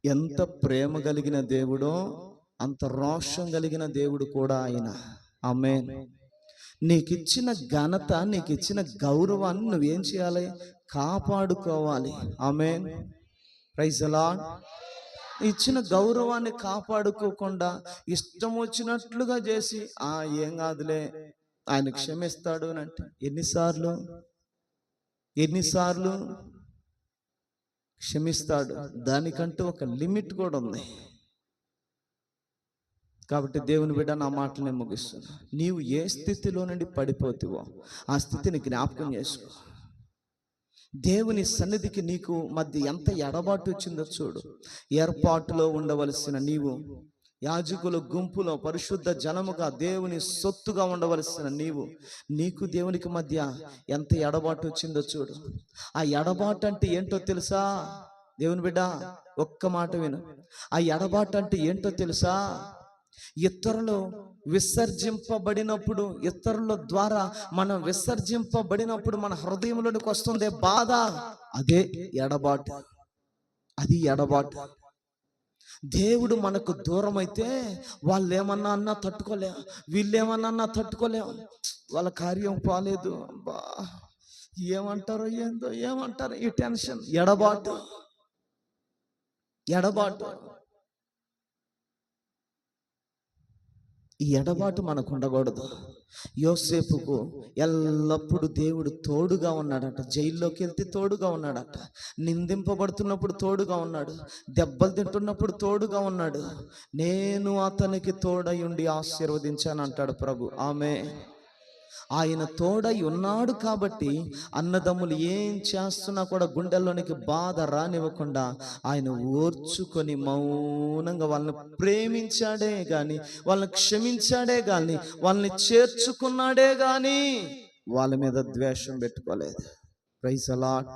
ఎంత ప్రేమ కలిగిన దేవుడో అంత రోషం కలిగిన దేవుడు కూడా ఆయన. ఆమేన్. నీకిచ్చిన ఘనత, నీకిచ్చిన గౌరవాన్ని నువ్వేం చేయాలి? కాపాడుకోవాలి. ఆమేన్. Praise the Lord. ఇచ్చిన గౌరవాన్ని కాపాడుకోకుండా ఇష్టం వచ్చినట్లుగా చేసి ఏం కాదులే ఆయన క్షమిస్తాడు అని అంటే ఎన్నిసార్లు క్షమిస్తాడు. దానికంటూ ఒక లిమిట్ కూడా ఉంది. కాబట్టి దేవుని బిడ్డ, నా మాటలనే ముగిస్తున్నా. నీవు ఏ స్థితిలో నుండి పడిపోతావో ఆ స్థితిని జ్ఞాపకం చేసుకో. దేవుని సన్నిధికి నీకు మధ్య ఎంత ఎడబాటు వచ్చిందో చూడు. ఏర్పాటులో ఉండవలసిన నీవు, యాజకుల గుంపులో పరిశుద్ధ జనముగా దేవుని సొత్తుగా ఉండవలసిన నీకు దేవునికి మధ్య ఎంత ఎడబాటు వచ్చిందో చూడు. ఆ ఎడబాటు అంటే ఏంటో తెలుసా? దేవుని బిడ్డ ఒక్క మాట విను. ఆ ఎడబాటు అంటే ఏంటో తెలుసా? ఇతరులు విసర్జింపబడినప్పుడు, ఇతరుల ద్వారా మనం విసర్జింపబడినప్పుడు మన హృదయంలోనికి వస్తుంది బాధ. అదే ఎడబాటు. అది ఎడబాటు. దేవుడు మనకు దూరం అయితే వాళ్ళు ఏమన్నా అన్నా తట్టుకోలేం, వీళ్ళేమన్నా తట్టుకోలేం. వాళ్ళ కార్యం పోలేదు, అబ్బా ఏమంటారో ఏందో ఏమంటారు, ఈ టెన్షన్. ఎడబాటు. ఈ ఎడబాటు మనకు ఉండకూడదు. యోసేపుకు ఎల్లప్పుడూ దేవుడు తోడుగా ఉన్నాడట. జైల్లోకి వెళ్తే తోడుగా ఉన్నాడట, నిందింపబడుతున్నప్పుడు తోడుగా ఉన్నాడు, దెబ్బలు తింటున్నప్పుడు తోడుగా ఉన్నాడు. నేను అతనికి తోడై ఉండి ఆశీర్వదించాను అంటాడు ప్రభు. ఆమేన్. ఆయన తోడై ఉన్నాడు కాబట్టి అన్నదమ్ములు ఏం చేస్తున్నా కూడా గుండెల్లోనికి బాధ రానివ్వకుండా ఆయన ఓర్చుకొని మౌనంగా వాళ్ళని ప్రేమించాడే గాని, వాళ్ళని క్షమించాడే గాని, వాళ్ళని చేర్చుకున్నాడే గాని వాళ్ళ మీద ద్వేషం పెట్టుకోలేదు. Praise the lord.